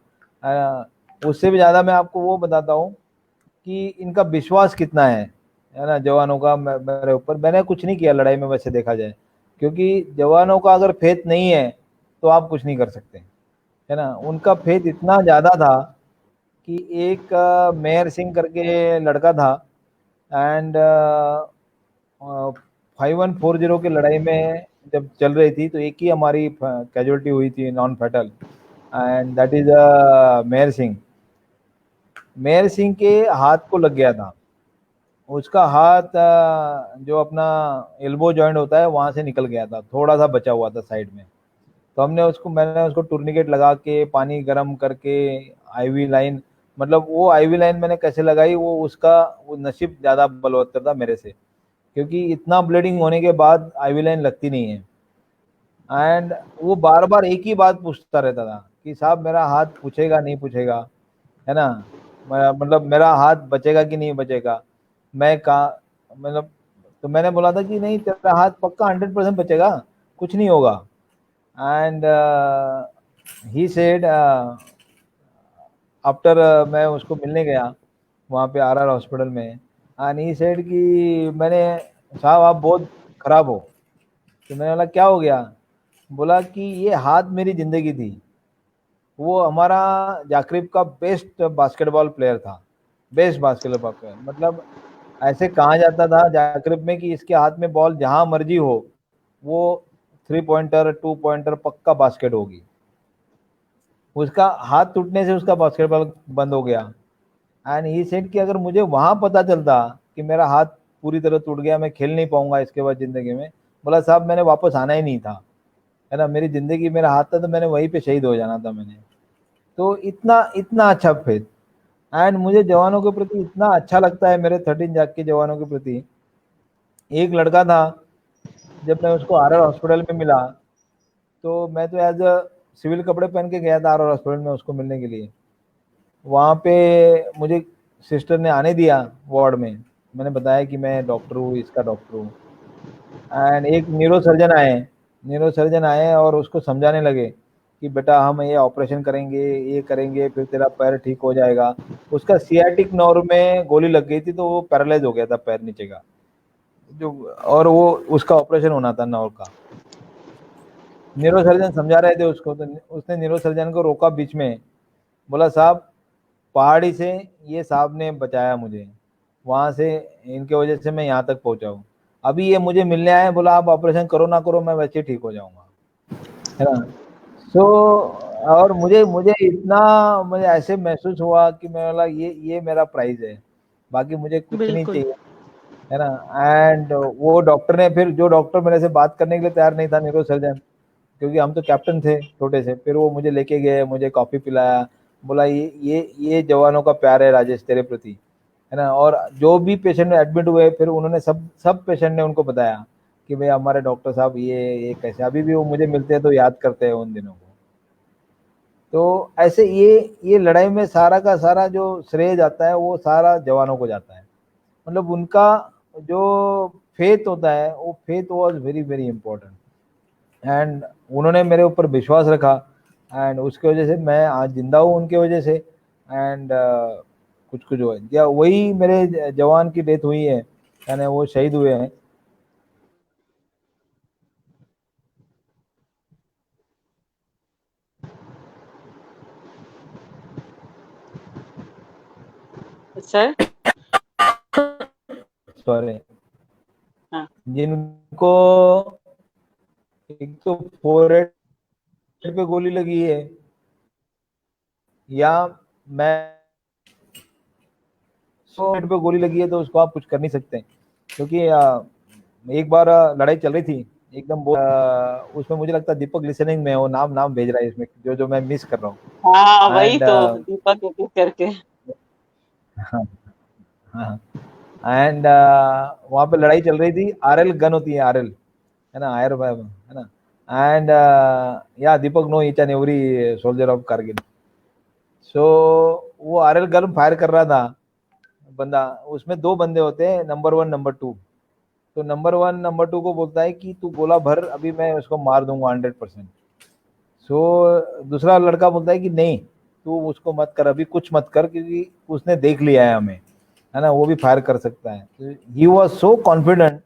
उससे भी ज़्यादा मैं आपको वो बताता हूँ कि इनका विश्वास कितना है ना जवानों का मेरे ऊपर। मैंने कुछ नहीं किया लड़ाई में वैसे देखा जाए, क्योंकि जवानों का अगर फेथ नहीं है तो आप कुछ नहीं कर सकते, है ना। उनका फेथ इतना ज़्यादा था कि एक मेहर सिंह करके लड़का था, एंड 5140 की लड़ाई में जब चल रही थी तो एक ही हमारी कैजुअलिटी हुई थी non fatal, and that is Mehar Singh. Mehar Singh के हाथ को लग गया था, उसका हाथ जो अपना एल्बो जॉइंट होता है वहां से निकल गया था, थोड़ा सा बचा हुआ था साइड में। तो मैंने उसको टूर्निकेट लगा के पानी गर्म करके आईवी लाइन, मतलब वो आईवी लाइन मैंने कैसे लगाई, वो नसीब ज्यादा बलवत्तर था मेरे से, क्योंकि इतना ब्लीडिंग होने के बाद आईवी लाइन लगती नहीं है। एंड वो बार बार एक ही बात पूछता रहता था कि साहब मेरा हाथ पूछेगा नहीं पूछेगा, है ना, मतलब मेरा हाथ बचेगा कि नहीं बचेगा। मैं कहा मतलब, तो मैंने बोला था कि नहीं तेरा हाथ पक्का 100% बचेगा, कुछ नहीं होगा। एंड ही सेड आफ्टर मैं उसको मिलने गया वहाँ पे आरआर हॉस्पिटल में, एंड ही सेड कि मैंने, साहब आप बहुत खराब हो। तो मैंने बोला क्या हो गया, बोला कि ये हाथ मेरी जिंदगी थी। वो हमारा जाकरीब का बेस्ट बास्केटबॉल प्लेयर था, बेस्ट बास्केटबॉल प्लेयर, मतलब ऐसे कहा जाता था जाकरीब में कि इसके हाथ में बॉल जहां मर्जी हो वो 3 पॉइंटर 2 पॉइंटर पक्का बास्केट होगी। उसका हाथ टूटने से उसका बास्केटबॉल बंद हो गया। एंड ही सेड कि अगर मुझे वहां पता चलता कि मेरा हाथ पूरी तरह टूट गया, मैं खेल नहीं पाऊंगा इसके बाद जिंदगी में, बोला साहब मैंने वापस आना ही नहीं था, है ना, मेरी जिंदगी मेरा हाथ था तो मैंने वहीं पे शहीद हो जाना था मैंने। तो इतना इतना अच्छा फेथ। एंड मुझे जवानों के प्रति इतना अच्छा लगता है, मेरे 13 जाग के जवानों के प्रति। एक लड़का था, जब मैं उसको आर हॉस्पिटल में मिला तो मैं तो एज अ सिविल कपड़े पहन के गया था आर हॉस्पिटल में उसको मिलने के लिए। वहाँ पे मुझे सिस्टर ने आने दिया वार्ड में, मैंने बताया कि मैं डॉक्टर हूँ, इसका डॉक्टर हूँ। एंड एक न्यूरो सर्जन आए और उसको समझाने लगे कि बेटा हम ये ऑपरेशन करेंगे, ये करेंगे, फिर तेरा पैर ठीक हो जाएगा। उसका सियाटिक नर्व में गोली लग गई थी तो वो पैरालाइज हो गया था पैर नीचे का जो, और वो उसका ऑपरेशन होना था नर्व का। न्यूरो सर्जन समझा रहे थे उसको, तो उसने न्यूरो सर्जन को रोका बीच में, बोला साहब पहाड़ी से ये साहब ने बचाया मुझे, वहां से इनके वजह से मैं यहाँ तक पहुंचा हूँ। अभी ये मुझे मिलने आए, बोला आप ऑपरेशन करो ना करो मैं वैसे ठीक हो जाऊंगा, है ना। सो और मुझे मुझे इतना मुझे ऐसे महसूस हुआ कि मैं बोला ये मेरा प्राइज है, बाकी मुझे कुछ नहीं बिल्कुल। चाहिए, है ना। एंड वो डॉक्टर ने, फिर जो डॉक्टर मेरे से बात करने के लिए तैयार नहीं था, न्यूरो सर्जन, क्योंकि हम तो कैप्टन थे छोटे से, फिर वो मुझे लेके गए, मुझे कॉफी पिलाया, बोला ये जवानों का प्यार है राजेश तेरे प्रति, है ना। और जो भी पेशेंट एडमिट हुए फिर उन्होंने सब सब पेशेंट ने उनको बताया कि भाई हमारे डॉक्टर साहब ये कैसे, अभी भी वो मुझे मिलते हैं तो याद करते हैं उन दिनों को। तो ऐसे ये लड़ाई में सारा का सारा जो श्रेय जाता है वो सारा जवानों को जाता है, मतलब उनका जो फेथ होता है वो faith was very very important. And उन्होंने मेरे ऊपर विश्वास रखा, एंड उसकी वजह से मैं आज जिंदा हूँ उनके वजह से। एंड कुछ कुछ हुआ या वही मेरे जवान की डेथ हुई है, यानी वो शहीद हुए हैं। सर। सॉरी, हाँ। जिनको एक तो फोरहेड पे गोली लगी है, या मैं हेड पे गोली लगी है, तो उसको आप कुछ कर नहीं सकते, क्योंकि एक बार लड़ाई चल रही थी एकदम उसमें मुझे लगता है दीपक लिसनिंग में, वो नाम नाम भेज रहा है इसमें जो जो मैं मिस कर रहा हाँ, हूँ। वही एंड तो दीपक एक एक करके। हाँ हाँ, एंड वहाँ पे लड़ाई चल रही थी, आरएल गन होती है, आरएल, है ना, आयर है ना। एंड या Deepak know each and every soldier of Kargil. So वो आरएल गन फायर कर रहा था बंदा, उसमें दो बंदे होते हैं, नंबर 1 नंबर 2। तो नंबर 1 नंबर 2 को बोलता है कि तू गोला भर, अभी मैं उसको मार दूंगा 100%। सो दूसरा लड़का बोलता है कि नहीं, तू उसको मत कर, अभी कुछ मत कर, क्योंकि उसने देख लिया है हमें, है ना, वो भी फायर कर सकता है। ही वॉज सो कॉन्फिडेंट,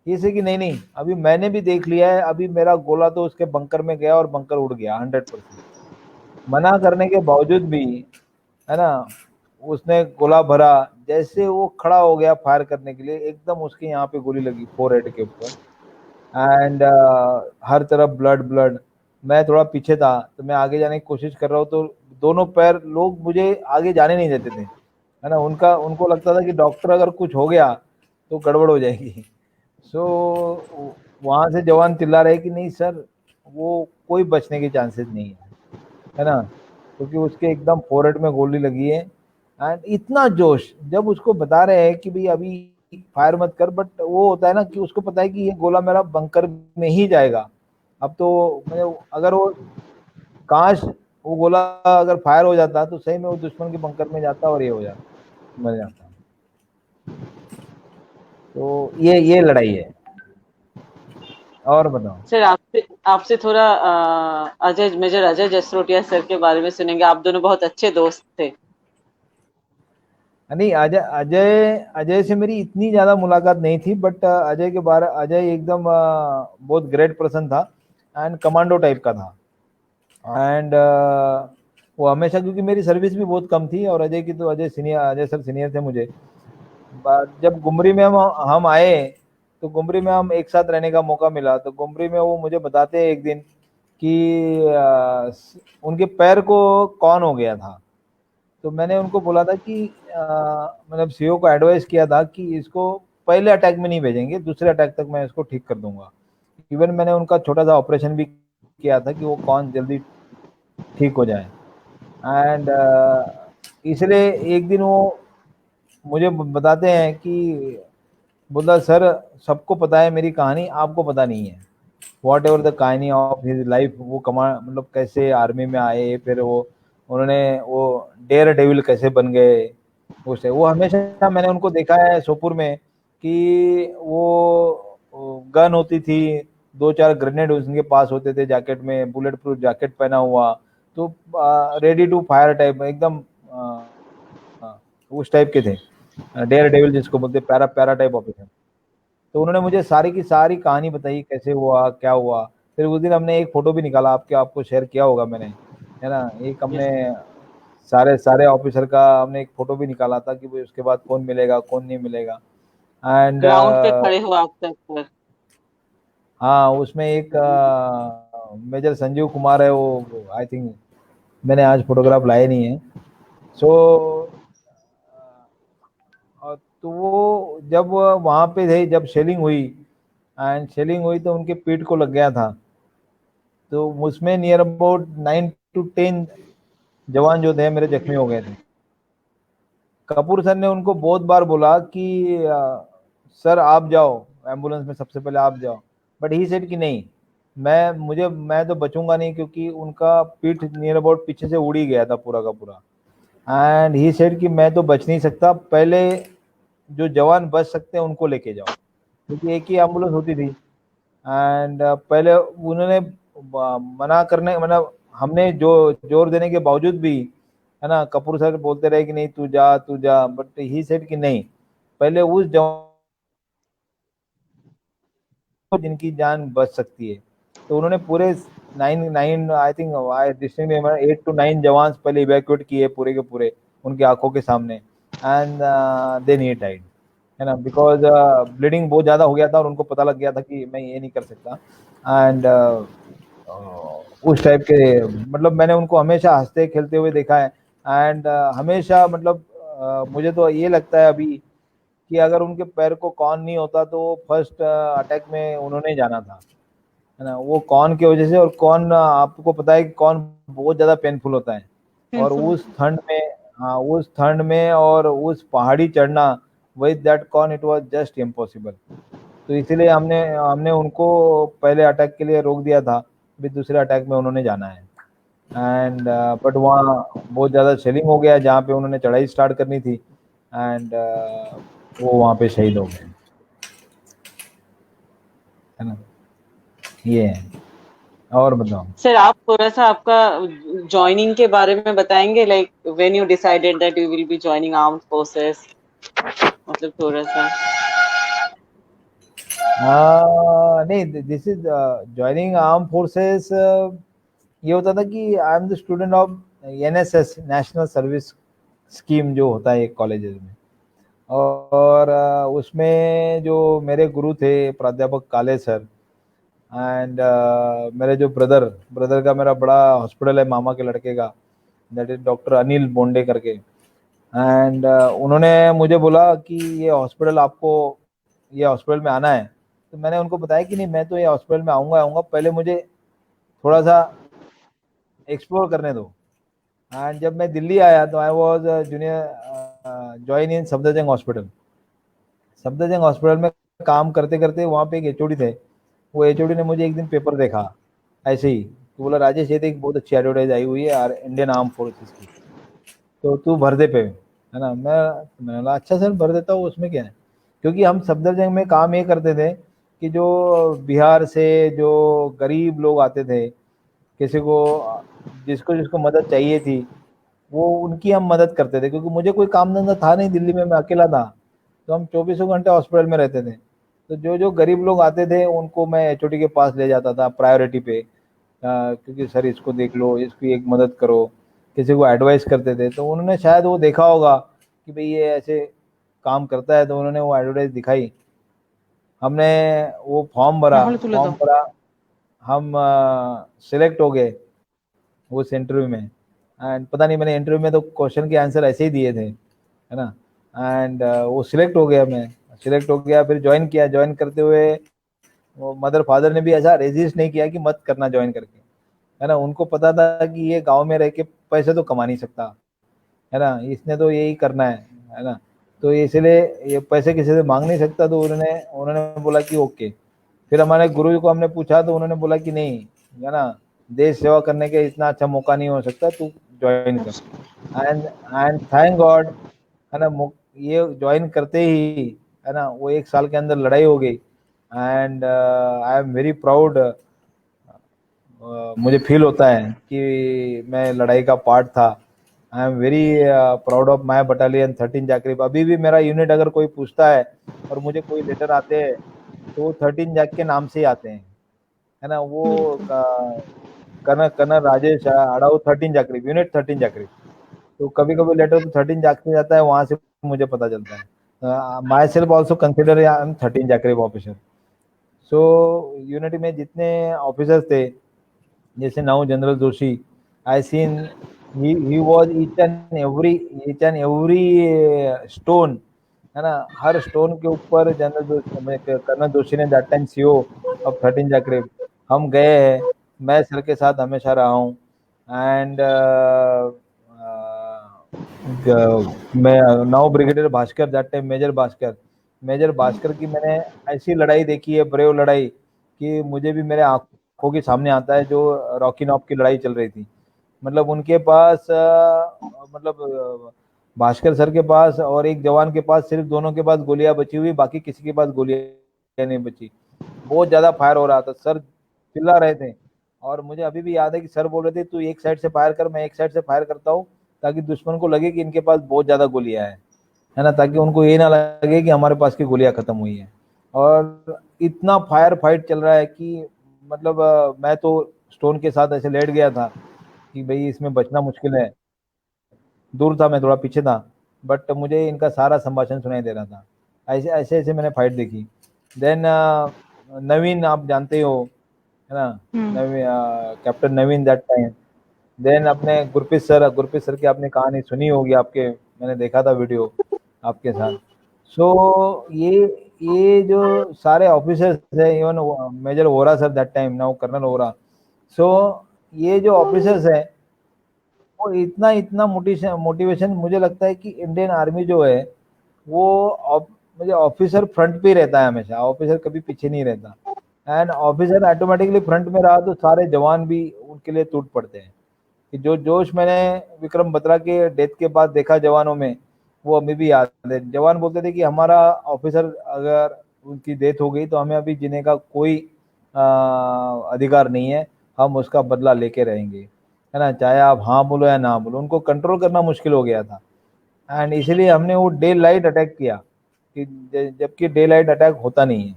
इसे कि नहीं नहीं, अभी मैंने भी देख लिया है, अभी मेरा गोला तो उसके बंकर में गया और बंकर उड़ गया 100%। मना करने के बावजूद भी, है ना, उसने गोला भरा। जैसे वो खड़ा हो गया फायर करने के लिए, एकदम उसके यहाँ पे गोली लगी फोरहेड के ऊपर, एंड हर तरफ ब्लड ब्लड। मैं थोड़ा पीछे था तो मैं आगे जाने की कोशिश कर रहा हूँ, तो दोनों पैर लोग मुझे आगे जाने नहीं देते थे, है ना, उनको लगता था कि डॉक्टर अगर कुछ हो गया तो गड़बड़ हो जाएगी। सो वहां से जवान चिल्ला रहे कि नहीं सर, वो कोई बचने के चांसेस नहीं है ना, क्योंकि उसके एकदम फोरहेड में गोली लगी है। एंड इतना जोश, जब उसको बता रहे हैं कि भाई अभी फायर मत कर, बट वो होता है ना कि उसको पता है कि ये गोला मेरा बंकर में ही जाएगा। अब तो मतलब अगर वो, काश वो गोला अगर फायर हो जाता तो सही में वो दुश्मन के बंकर में जाता और ये हो जाता, मर जाता। तो ये लड़ाई है। और बताओ। सर आपसे आपसे थोड़ा अजय मेजर अजय जसरोटिया सर के बारे में सुनेंगे। आप दोनों बहुत अच्छे दोस्त थे। नहीं, अजय अजय अजय से मेरी इतनी ज्यादा मुलाकात नहीं थी, बट अजय के बारे, अजय एकदम बहुत ग्रेट पर्सन था, एंड कमांडो टाइप का था। एंड वो हमेशा, क्योंकि मेरी सर्विस भी बहुत कम थी और अजय की तो, अजय सर सीनियर थे मुझे। जब गुमरी में हम आए, तो गुमरी में हम एक साथ रहने का मौका मिला, तो गुमरी में वो मुझे बताते हैं एक दिन कि उनके पैर को कौन हो गया था। तो मैंने उनको बोला था कि मतलब सीईओ को एडवाइस किया था कि इसको पहले अटैक में नहीं भेजेंगे, दूसरे अटैक तक मैं इसको ठीक कर दूंगा। इवन मैंने उनका छोटा सा ऑपरेशन भी किया था कि वो कौन जल्दी ठीक हो जाए। एंड इसलिए एक दिन वो मुझे बताते हैं कि बोला सर, सबको पता है मेरी कहानी, आपको पता नहीं है। वॉट एवर द कहानी ऑफ हिज लाइफ, वो मतलब कैसे आर्मी में आए, फिर वो उन्होंने वो डेयर डेविल कैसे बन गए। उसे वो हमेशा मैंने उनको देखा है सोपुर में कि वो गन होती थी, 2-4 ग्रेनेड उनके पास होते थे जैकेट में, बुलेट प्रूफ जैकेट पहना हुआ, तो रेडी टू फायर टाइप एकदम, उस टाइप के थे, डेयर डेविल जिसको बोलते, पैरा पैरा टाइप ऑफिसर। तो उन्होंने मुझे सारी की सारी कहानी बताई, कैसे हुआ क्या हुआ। फिर उस दिन हमने एक फोटो भी निकाला, आपको शेयर किया होगा मैंने, है ना, एक हमने यस, सारे सारे ऑफिसर का हमने एक फोटो भी निकाला था कि भाई उसके बाद कौन मिलेगा कौन नहीं मिलेगा। एंड ग्राउंड पे खड़े हो आप तक सर। हाँ, उसमें एक मेजर संजीव कुमार है, वो आई थिंक, मैंने आज फोटोग्राफ लाए नहीं है। सो तो वो जब वहां पे थे, जब शेलिंग हुई, एंड शेलिंग हुई तो उनके पीठ को लग गया था। तो उसमें नियर अबाउट 9 to 10 जवान जो थे मेरे जख्मी हो गए थे। कपूर सर ने उनको बहुत बार बोला कि सर आप जाओ, एम्बुलेंस में सबसे पहले आप जाओ, बट ही सेड कि नहीं, मैं तो बचूंगा नहीं, क्योंकि उनका पीठ नियर अबाउट पीछे से उड़ ही गया था पूरा का पूरा। एंड ही सेड कि मैं तो बच नहीं सकता, पहले जो जवान बच सकते हैं उनको लेके जाओ, क्योंकि एक ही एम्बुलेंस होती थी। एंड पहले उन्होंने मना करने, मतलब हमने जो जोर देने के बावजूद भी, है ना, कपूर सर बोलते रहे कि नहीं तू जा, बट ही सेड कि नहीं, पहले उस जवान को जिनकी जान बच सकती है। तो उन्होंने पूरे 9 9 I think, I distinctly 8 to 9 जवान पहले इवैक्यूएट किए पूरे के पूरे उनकी आंखों के सामने। एंड देन ही डाइड, है ना, बिकॉज ब्लीडिंग बहुत ज्यादा हो गया था और उनको पता लग गया था कि मैं ये नहीं कर सकता। एंड उस टाइप के, मतलब मैंने उनको हमेशा हंसते खेलते हुए देखा है। एंड हमेशा, मतलब मुझे तो ये लगता है अभी कि अगर उनके पैर को कौन नहीं होता तो फर्स्ट अटैक में उन्होंने जाना था, है ना, वो कौन की वजह से। और कौन, आपको पता है कि कौन बहुत ज्यादा पेनफुल होता है, और उस ठंड में, हाँ उस ठंड में और उस पहाड़ी चढ़ना, with that con it was just impossible. तो इसीलिए हमने हमने उनको पहले अटैक के लिए रोक दिया था, फिर दूसरे अटैक में उन्होंने जाना है। एंड बट वहाँ बहुत ज़्यादा शेलिंग हो गया जहाँ पे उन्होंने चढ़ाई स्टार्ट करनी थी, एंड वो वहाँ पे शहीद हो गए, है ना। ये है, और बताओ। सर आप थोड़ा सा आपका ज्वाइनिंग के बारे में बताएंगे, like when you decided that you will be joining armed forces, मतलब थोड़ा सा। नहीं, this is joining arm forces. ये होता था कि I am the student of NSS, national service scheme, जो होता है एक कॉलेजेस में। और उसमें जो मेरे गुरु थे प्राध्यापक काले सर, एंड मेरे जो ब्रदर ब्रदर का मेरा बड़ा हॉस्पिटल है मामा के लड़के का, that is doctor Anil Bonde करके। एंड उन्होंने मुझे बोला कि ये हॉस्पिटल आपको, ये हॉस्पिटल में आना है। तो मैंने उनको बताया कि नहीं, मैं तो ये हॉस्पिटल में आऊँगा आऊँगा, पहले मुझे थोड़ा सा एक्सप्लोर करने दो। एंड जब मैं दिल्ली आया तो I was junior join in Safdarjung hospital. Safdarjung hospital में काम करते करते वहाँ पे एक एचओडी थे। वो एचओडी ने मुझे एक दिन पेपर देखा ऐसे ही, तो बोला राजेश ये तो एक बहुत अच्छी एडवर्टाइज आई हुई है इंडियन आर्म फोर्सेस की, तो तू भर दे पे, है ना। मैंने बोला अच्छा सर भर देता हूँ, उसमें क्या है। क्योंकि हम सफदरजंग में काम ये करते थे कि जो बिहार से जो गरीब लोग आते थे, किसी को जिसको जिसको मदद चाहिए थी, वो उनकी हम मदद करते थे। क्योंकि मुझे कोई काम धंधा था नहीं दिल्ली में, मैं अकेला था, तो हम चौबीसों घंटे हॉस्पिटल में रहते थे। तो जो जो गरीब लोग आते थे उनको मैं एचओडी के पास ले जाता था प्रायोरिटी पे, क्योंकि सर इसको देख लो, इसकी एक मदद करो, किसी को एडवाइस करते थे। तो उन्होंने शायद वो देखा होगा कि भाई ये ऐसे काम करता है, तो उन्होंने वो एडवर्टाइज दिखाई। हमने वो राहुल तुले फॉर्म दो। भरा, हम सिलेक्ट हो गए उस इंटरव्यू में। एंड पता नहीं मैंने इंटरव्यू में तो क्वेश्चन के आंसर ऐसे ही दिए थे, है ना। एंड वो सिलेक्ट हो गया, मैं सिलेक्ट हो गया, फिर ज्वाइन किया। ज्वाइन करते हुए वो मदर फादर ने भी ऐसा रेजिस्ट नहीं किया कि मत करना ज्वाइन करके, है ना। उनको पता था कि ये गांव में रह के पैसे तो कमा नहीं सकता, है ना, इसने तो यही करना है ना। तो इसलिए ये पैसे किसी से मांग नहीं सकता, तो उन्होंने उन्होंने बोला कि ओके। फिर हमारे गुरु जी को हमने पूछा तो उन्होंने बोला कि नहीं, है ना, देश सेवा करने के इतना अच्छा मौका नहीं हो सकता, तू ज्वाइन कर। एंड एंड थैंक गॉड, है ना, ये ज्वाइन करते ही, है ना, वो एक साल के अंदर लड़ाई हो गई। And I am very proud, मुझे फील होता है कि मैं लड़ाई का पार्ट था। I am very proud of my battalion 13 जाकरीब। अभी भी मेरा यूनिट अगर कोई पूछता है और मुझे कोई लेटर आते हैं तो 13 जाक के नाम से ही आते हैं, है ना। वो बिल्कुल। Colonel colonel Rajesh Adau 13 JAK RIF, unit 13 JAK RIF. तो कभी कभी लेटर तो 13 जाक से जाता है, वहां से मुझे पता चलता है। My self also consider I am 13 JAK RIF officer. So unit में जितने ऑफिसर्स थे, जैसे now general Joshi, I seen he was each and every stone, है ना। हर स्टोन के ऊपर जनरल जोशी, कर्नल जोशी ने दैट टाइम सीओ ऑफ 13 जाकरीब, हम गए हैं। मैं सर के साथ हमेशा रहा हूँ। एंड मैं now brigadier Bhaskar, that time major Bhaskar की मैंने ऐसी लड़ाई देखी है, ब्रेव लड़ाई, कि मुझे भी मेरे आंखों के सामने आता है जो रॉकी नॉप की लड़ाई चल रही थी। मतलब उनके पास मतलब भास्कर सर के पास और एक जवान के पास, सिर्फ दोनों के पास गोलियां बची हुई, बाकी किसी के पास गोलियां नहीं बची। बहुत ज्यादा फायर हो रहा था, सर चिल्ला रहे थे। और मुझे अभी भी याद है कि सर बोल रहे थे तू एक साइड से फायर कर, मैं एक साइड से फायर करता हूँ, ताकि दुश्मन को लगे कि इनके पास बहुत ज्यादा गोलियां है ना, ताकि उनको ये ना लगे कि हमारे पास की गोलियां खत्म हुई है। और इतना फायर फाइट चल रहा है कि मतलब मैं तो स्टोन के साथ ऐसे लेट गया था कि भाई इसमें बचना मुश्किल है। दूर था, मैं थोड़ा पीछे था, बट मुझे इनका सारा संभाषण सुनाई दे रहा था। ऐसे ऐसे ऐसे मैंने फाइट देखी। देन नवीन आप जानते हो, है ना, हम्म। Naveen, captain Naveen that time. Then अपने गुरप्रीत सर की आपने कहानी सुनी होगी, आपके मैंने देखा था वीडियो आपके साथ। सो ये जो सारे ऑफिसर्स है, even major Vora sir that time, now colonel Vora. So ये जो ऑफिसर्स है, वो इतना इतना मोटिवेशन मोटिवेशन मुझे लगता है कि इंडियन आर्मी जो है वो मुझे ऑफिसर फ्रंट पे ही रहता है हमेशा, ऑफिसर कभी पीछे नहीं रहता। एंड ऑफिसर ऑटोमेटिकली फ्रंट में रहा तो सारे जवान भी उनके लिए टूट पड़ते हैं। कि जो जोश मैंने विक्रम बत्रा के डेथ के बाद देखा जवानों में, वो अभी भी याद है। जवान बोलते थे कि हमारा ऑफिसर अगर उनकी डेथ हो गई तो हमें अभी जीने का कोई अधिकार नहीं है, हम उसका बदला लेके रहेंगे, है ना, चाहे आप हाँ बोलो या ना बोलो। उनको कंट्रोल करना मुश्किल हो गया था, एंड इसीलिए हमने वो डे लाइट अटैक किया, कि जबकि डे लाइट अटैक होता नहीं है,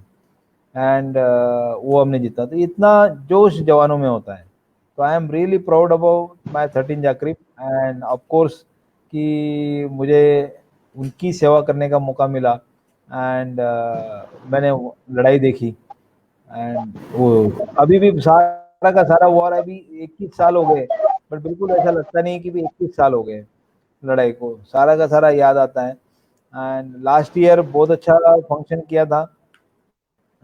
एंड वो हमने जीता। तो इतना जोश जवानों में होता है। तो I am really proud about my 13 JAK RIF, and of course कि मुझे उनकी सेवा करने का मौका मिला, एंड मैंने वो लड़ाई देखी, एंड वो अभी भी सारा का सारा वॉर अभी 21 साल हो गए, बट बिल्कुल ऐसा लगता नहीं कि भी 21 साल हो गए लड़ाई को, सारा का सारा याद आता है। एंड लास्ट ईयर बहुत अच्छा फंक्शन किया था,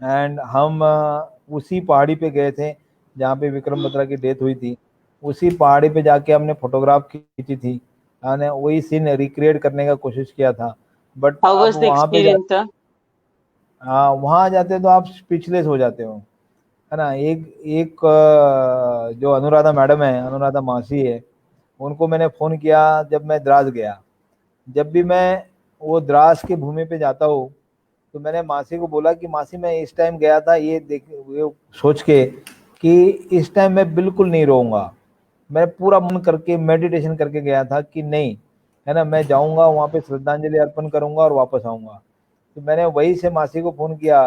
एंड हम उसी पहाड़ी पे गए थे जहाँ पे विक्रम बत्रा की डेथ हुई थी। उसी पहाड़ी पे जाके हमने फोटोग्राफ खींची थी, हमने वही सीन रिक्रिएट करने का कोशिश किया था। बट How अब was the वहाँ पे experience, sir? हाँ, वहाँ जाते तो आप स्पीचलेस हो जाते हो, है ना। एक एक जो अनुराधा मैडम है, अनुराधा मासी है, उनको मैंने फोन किया जब मैं द्रास गया। जब भी मैं वो द्रास की भूमि पे जाता हूँ तो मैंने मासी को बोला कि मासी मैं इस टाइम गया था ये देख, ये सोच के कि इस टाइम मैं बिल्कुल नहीं रोऊंगा। मैं पूरा मन करके मेडिटेशन करके गया था कि नहीं, है ना, मैं जाऊंगा वहाँ पे श्रद्धांजलि अर्पण करूंगा और वापस आऊंगा। तो मैंने वही से मासी को फोन किया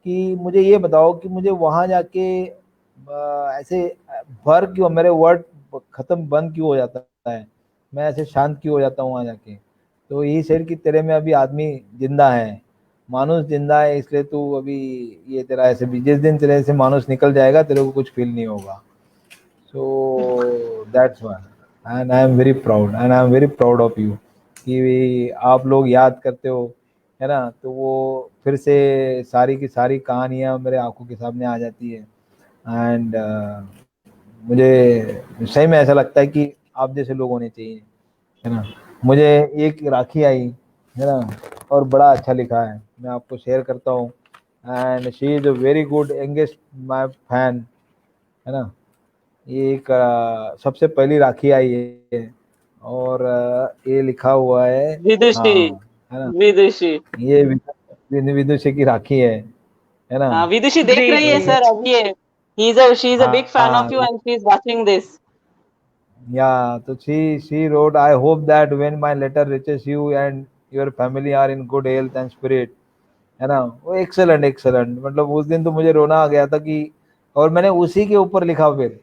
कि मुझे ये बताओ कि मुझे वहां जाके ऐसे भर क्यों, मेरे वर्ड खत्म बंद क्यों हो जाता है, मैं ऐसे शांत क्यों हो जाता हूँ वहां जाके। तो यही शरीर की तेरे में अभी आदमी जिंदा है, मानुस जिंदा है, इसलिए तू अभी ये तेरा ऐसे भी, जिस दिन तेरे से मानुस निकल जाएगा तेरे को कुछ फील नहीं होगा। So that's why, and I am very proud, and I am very proud of you कि आप लोग याद करते हो, है ना। तो वो फिर से सारी की सारी कहानियां मेरे आंखों के सामने आ जाती है, एंड मुझे सही में ऐसा लगता है कि आप जैसे लोग होने चाहिए, है ना। मुझे एक राखी आई, है ना, और बड़ा अच्छा लिखा है, मैं आपको शेयर करता हूँ। And she is a very good youngest my fan, है ना। ये एक सबसे पहली राखी आई है, और ये लिखा हुआ है, Vidushi, हाँ, है ना, Vidushi. ये विदुषी की राखी है ना। हाँ, विदुषी देख Great, रही है तो सर great. अभी ये. She is a big fan of हाँ, you and she is watching this. yeah, so she wrote, I hope that when my letter reaches you and your family are in good health and spirit, है ना। वो excellent excellent, मतलब उस दिन तो मुझे रोना आ गया था कि, और मैंने उसी के ऊपर लिखा फिर,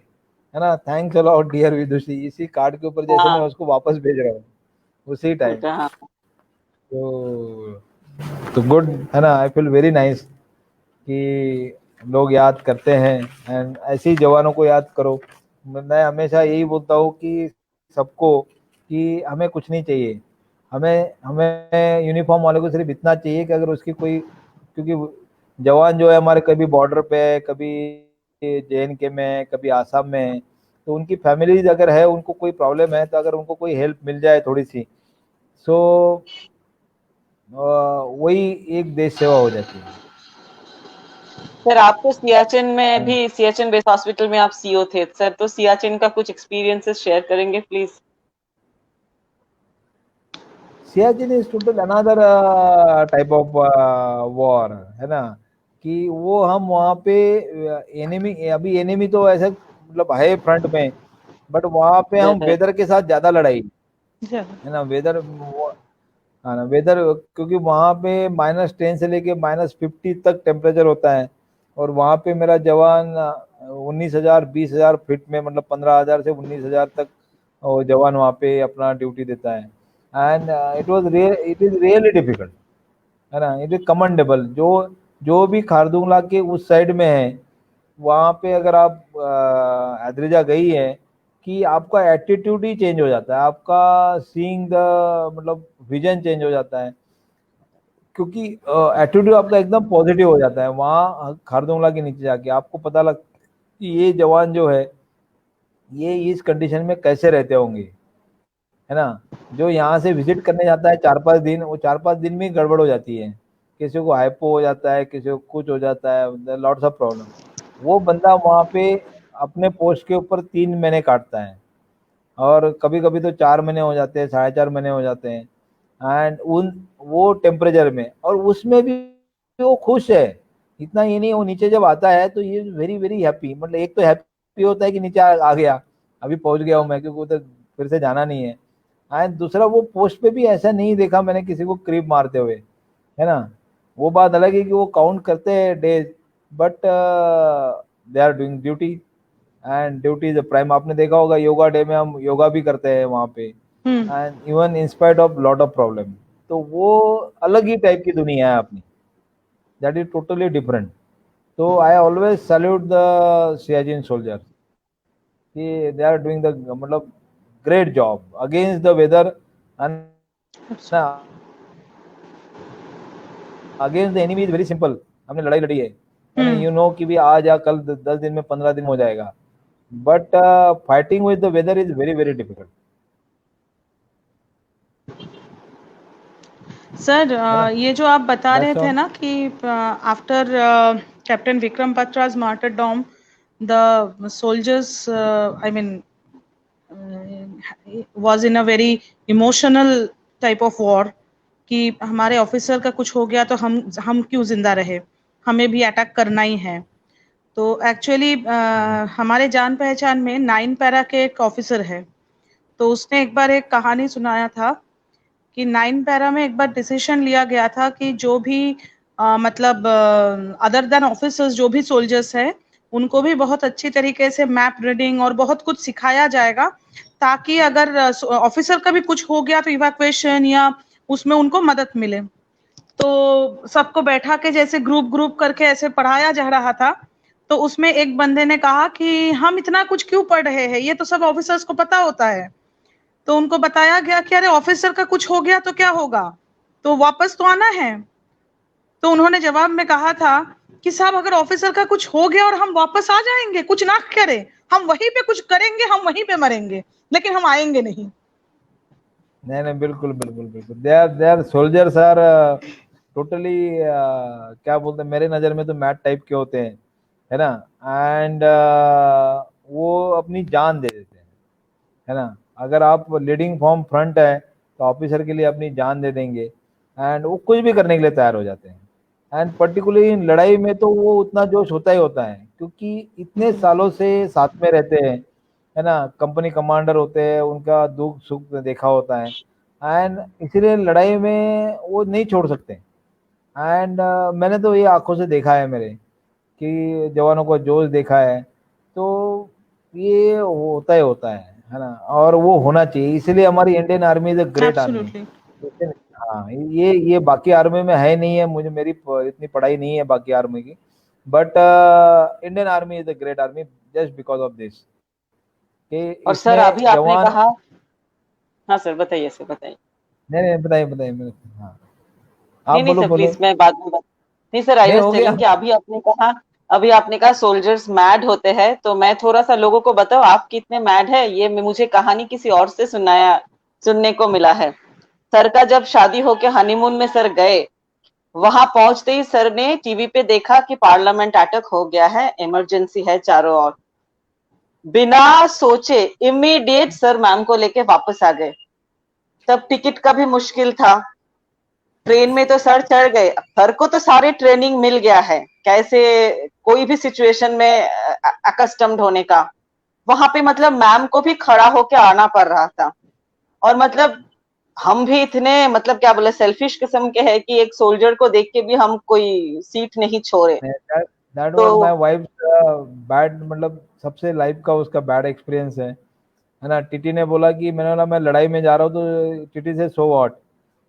है ना, थैंक्स अ लॉट डियर विदुषी, इसी कार्ड के ऊपर जैसे मैं हाँ, उसको वापस भेज रहा हूँ उसी टाइम। बेटा, हाँ. तो गुड, है ना, आई फील वेरी नाइस कि लोग याद करते हैं, एंड ऐसे ही जवानों को याद करो। मैं हमेशा यही बोलता हूँ कि सबको, कि हमें कुछ नहीं चाहिए, हमें हमें यूनिफॉर्म वाले को सिर्फ इतना चाहिए कि अगर उसकी कोई, क्योंकि जवान जो है हमारे कभी बॉर्डर पे है, कभी JNK में है, कभी आसाम में है, तो उनकी फैमिलीज अगर है, उनको कोई प्रॉब्लम है, तो अगर उनको कोई हेल्प मिल जाए थोड़ी सी, सो वही एक देश सेवा हो जाती सर आपको सियाचिन में है। भी, सियाचिन बेस हॉस्पिटल में आप सीओ थे सर, तो सियाचिन का कुछ एक्सपीरियंसेस शेयर करेंगे please. Siachen is total another type of war, है ना, कि वो हम वहाँ पे एनिमी, अभी एनिमी तो ऐसे मतलब है फ्रंट में, बट वहाँ पे हम वेदर के साथ ज्यादा लड़ाई, Yeah. है ना, वेदर, हाँ ना, वेदर, क्योंकि वहाँ पे -10 से लेके -50 तक टेम्परेचर होता है, और वहाँ पे मेरा जवान 19,000 20,000 फीट में, मतलब 15,000 से 19,000 तक वो जवान वहाँ पे अपना ड्यूटी देता है। And it is really difficult, है ना, इट इज कमेंडेबल। जो जो भी खारदुंगला के उस साइड में है, वहाँ पे अगर आप हैदरिजा गई है, कि आपका एटीट्यूड ही चेंज हो जाता है, आपका सीइंग द, मतलब विजन चेंज हो जाता है, क्योंकि एटीट्यूड आपका एकदम पॉजिटिव हो जाता है वहाँ खारदुंगला के नीचे जाके। आपको पता लग कि ये जवान जो है ये इस कंडीशन में कैसे रहते होंगे, है ना। जो यहाँ से विजिट करने जाता है 4-5 दिन, वो 4-5 दिन में ही गड़बड़ हो जाती है, किसी को हाइपो हो जाता है, किसी को कुछ हो जाता है, लॉट्स ऑफ प्रॉब्लम। वो बंदा वहाँ पे अपने पोस्ट के ऊपर 3 महीने काटता है, और कभी कभी तो 4 महीने हो जाते हैं, 4.5 महीने हो जाते हैं, एंड उन वो टेम्परेचर में, और उसमें भी वो खुश है। इतना ये नहीं, वो नीचे जब आता है तो ये वेरी वेरी हैप्पी, मतलब एक तो हैप्पी होता है कि नीचे आ गया, अभी पहुंच गया हूँ मैं, क्योंकि उधर फिर से जाना नहीं है। एंड दूसरा, वो पोस्ट पे भी ऐसा नहीं देखा मैंने किसी को क्रीप मारते हुए, है ना। वो बात अलग है कि वो काउंट करते हैं days, but they are doing duty, and duty is prime. आपने देखा होगा योगा डे में हम योगा भी करते हैं वहाँ पे, हम्म। And even in spite of lot of problem. तो वो अलग ही टाइप की दुनिया है अपनी, दैट इज टोटली डिफरेंट। तो I always salute the Siachen soldier कि दे आर डूइंग द मतलब great job against the weather, and against the enemy is very simple. हमने लड़ाई लड़ी है ना, हम्म। यू नो कि भी आज या कल 10 दिन में 15 दिन हो जाएगा, but fighting with the weather is very very difficult, sir, है ना। ये जो आप बता रहे दैट्स थे ऑल। ना कि after captain Vikram Batra's martyrdom, the soldiers, I mean, was in a very emotional type of war, कि हमारे ऑफिसर का कुछ हो गया तो हम क्यों जिंदा रहे, हमें भी अटैक करना ही है। तो एक्चुअली हमारे जान पहचान में 9 पैरा के एक ऑफिसर है, तो उसने एक बार एक कहानी सुनाया था कि 9 पैरा में एक बार डिसीजन लिया गया था कि जो भी मतलब अदर देन ऑफिसर्स जो भी सोल्जर्स हैं, उनको भी बहुत अच्छी तरीके से मैप रीडिंग और बहुत कुछ सिखाया जाएगा, ताकि अगर ऑफिसर का भी कुछ हो गया तो इवैक्यूएशन या उसमें उनको मदद मिले। तो सबको बैठा के जैसे ग्रुप ग्रुप करके ऐसे पढ़ाया जा रहा था। तो उसमें एक बंदे ने कहा कि हम इतना कुछ क्यों पढ़ रहे हैं, ये तो सब ऑफिसर्स को पता होता है। तो उनको बताया गया कि अरे ऑफिसर का कुछ हो गया तो क्या होगा, तो वापस तो आना है। तो उन्होंने जवाब में कहा था कि साहब अगर ऑफिसर का कुछ हो गया और हम वापस आ जाएंगे, कुछ ना करें, हम वहीं पे कुछ करेंगे, हम वहीं पे मरेंगे, लेकिन हम आएंगे नहीं। नहीं नहीं, बिल्कुल बिल्कुल बिल्कुल, they are soldiers are totally, क्या बोलते हैं, मेरे नज़र में तो मैट टाइप के होते हैं, है ना। एंड वो अपनी जान दे देते हैं, है ना। अगर आप लीडिंग फ्रॉम फ्रंट है तो ऑफिसर के लिए अपनी जान दे देंगे, एंड वो कुछ भी करने के लिए तैयार हो जाते हैं। एंड पर्टिकुलरली इन लड़ाई में तो वो उतना जोश होता ही होता है, क्योंकि इतने सालों से साथ में रहते हैं, है ना। कंपनी कमांडर होते हैं, उनका दुख सुख देखा होता है, एंड इसीलिए लड़ाई में वो नहीं छोड़ सकते। एंड मैंने तो ये आंखों से देखा है मेरे, कि जवानों को जोश देखा है। तो ये होता ही होता है ना, और वो होना चाहिए, इसलिए हमारी Indian army is a great army. Absolutely. हाँ, ये बाकी आर्मी में है नहीं है, मुझे मेरी इतनी पढ़ाई नहीं है बाकी आर्मी की, but Indian army is a great army just because of this, कि और सर अभी इसमें आपने जवान। कहा, हाँ सर बताइए सर बताइए। नहीं नहीं, बताइए बताइए मेरे को। हाँ, आप नहीं नहीं बोलो सर बोलो। प्लीज, मैं बाद में नहीं सर, आई नहीं, वाज हो गया। टेलिंग कि अभी आपने कहा सोल्जर्स मैड होते हैं, तो मैं थोड़ा सा लोगों को बताऊं आप कितने मैड है। ये मुझे कहानी किसी और से सुनने को मिला है। सर का जब शादी होके हनीमून में सर गए, वहां पहुंचते ही सर ने टीवी पे देखा कि पार्लियामेंट अटैक हो गया है, इमरजेंसी है चारों ओर। बिना सोचे इमीडिएट सर मैम को लेके वापस आ गए। तब टिकट का भी मुश्किल था, ट्रेन में तो सर चढ़ गए। सर को तो सारे ट्रेनिंग मिल गया है कैसे कोई भी सिचुएशन में अकस्टम्ड होने का। वहां पे मतलब मैम को भी खड़ा होके आना पड़ रहा था। और मतलब हम भी इतने मतलब क्या बोले सेल्फिश किस्म के हैं कि एक सोल्जर को देख के भी हम कोई सीट नहीं छोड़े। दैट तो वाज माय वाइफ बैड, मतलब सबसे लाइफ का उसका बैड एक्सपीरियंस है ना। टीटी ने बोला कि, मैंने बोला मैं लड़ाई में जा रहा हूँ, तो टीटी से सो व्हाट,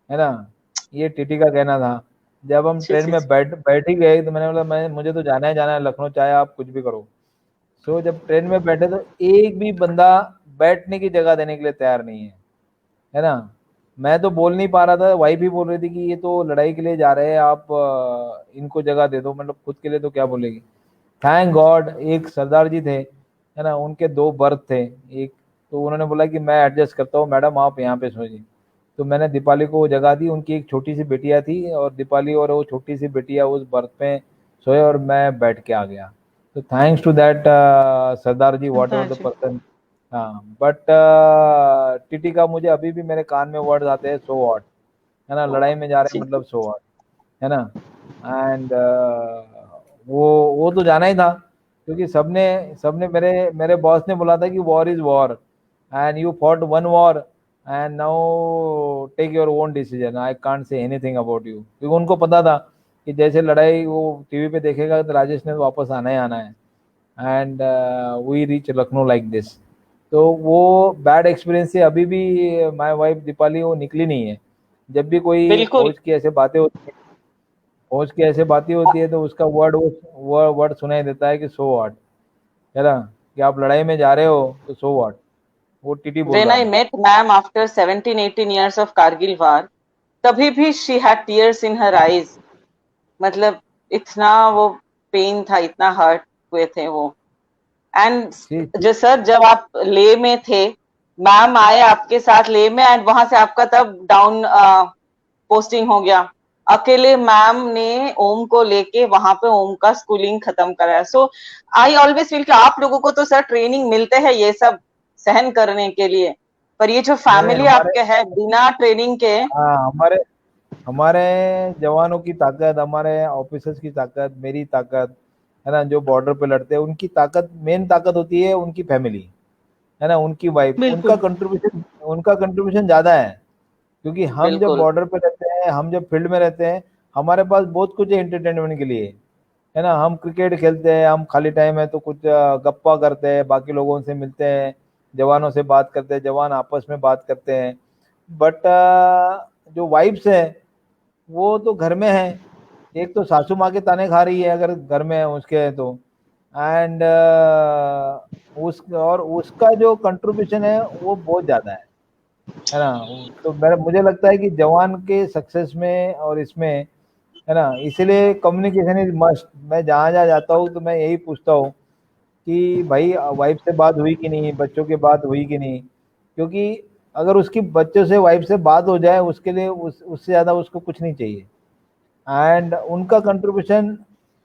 है ना। ये टीटी का कहना था। जब हम जी ट्रेन जी में बैठ ही गए, तो मैंने बोला मैं मुझे तो जाना है लखनऊ, चाहे आप कुछ भी करो। सो जब ट्रेन में बैठे तो एक भी बंदा बैठने की जगह देने के लिए तैयार नहीं है ना। मैं तो बोल नहीं पा रहा था, वाइफ भी बोल रही थी कि ये तो लड़ाई के लिए जा रहे हैं, आप इनको जगह दे दो, मतलब खुद के लिए तो क्या बोलेगी। थैंक गॉड एक सरदार जी थे, है ना, उनके 2 बर्थ थे। एक तो उन्होंने बोला कि मैं एडजस्ट करता हूँ मैडम, आप यहाँ पे सोइए। तो मैंने दीपाली को वो जगह दी, उनकी एक छोटी सी बेटिया थी, और दीपाली और वो छोटी सी बेटिया उस बर्थ पे सोए, और मैं बैठ के आ गया। तो thanks to that Sardar ji, whatever the ji. Person हाँ, बट टीटी का मुझे अभी भी मेरे कान में वर्ड्स आते हैं, सो व्हाट, है ना, लड़ाई में जा रहे हैं जी मतलब सो व्हाट, है ना। एंड वो तो जाना ही था, क्योंकि सबने सबने मेरे मेरे बॉस ने बोला था कि war is war, and you fought one war, and now take your own decision, I can't say anything about you, क्योंकि उनको पता था कि जैसे लड़ाई वो टीवी पे देखेगा तो राजेश ने वापस आना ही आना है, and we reach Lucknow like this. तो वो बैड एक्सपीरियंस से अभी भी माय वाइफ दीपाली वो निकली नहीं है। जब भी कोई बिल्कुल। फौज की ऐसे बातें होती है तो उसका वर्ड सुनाई देता है कि सो व्हाट, है ना, कि आप लड़ाई में जा रहे हो तो सो व्हाट, वो टीटी बोल When रहा I था। met ma'am after 17-18 years of Kargil war, तभी भी she had tears in her eyes. मतलब इतना वो पेन था, इतना हर्ट हुए थे वो। एंड जी जो सर, जब आप ले में थे, मैम आए आपके साथ ले में, एंड वहां से आपका तब डाउन पोस्टिंग हो गया। अकेले मैम ने ओम को लेके वहां पे ओम का स्कूलिंग खत्म कराया। सो आई ऑलवेज फील कि आप लोगों को तो सर ट्रेनिंग मिलते हैं ये सब सहन करने के लिए, पर ये जो नहीं, फैमिली आपके है बिना ट्रेनिंग के। हाँ, हमारे हमारे जवानों की ताकत, हमारे ऑफिसर्स की ताकत, मेरी ताकत, है ना, जो बॉर्डर पे लड़ते हैं उनकी ताकत, मेन ताकत होती है उनकी फैमिली, है ना, उनकी वाइफ, बिल्कुल उनका कंट्रीब्यूशन ज्यादा है। क्योंकि हम जब बिल्कुल बॉर्डर पे रहते हैं, हम जब फील्ड में रहते हैं, हमारे पास बहुत कुछ है एंटरटेनमेंट के लिए, है ना, हम क्रिकेट खेलते हैं, हम खाली टाइम है तो कुछ गप्पा करते हैं, बाकी लोगों से मिलते हैं, जवानों से बात करते हैं, जवान आपस में बात करते हैं। बट जो वाइफ्स है वो तो घर में है, एक तो सासू माँ के ताने खा रही है अगर घर में है उसके तो, एंड उसका जो कंट्रीब्यूशन है वो बहुत ज्यादा है ना। तो मेरा मुझे लगता है कि जवान के सक्सेस में और इसमें, है ना, इसलिए कम्युनिकेशन इज मस्ट। मैं जहाँ जहाँ जाता हूँ तो मैं यही पूछता हूँ कि भाई वाइफ से बात हुई कि नहीं, बच्चों के बात हुई कि नहीं, क्योंकि अगर उसकी बच्चों से वाइफ से बात हो जाए उसके लिए उससे ज्यादा उसको कुछ नहीं चाहिए। एंड उनका कंट्रीब्यूशन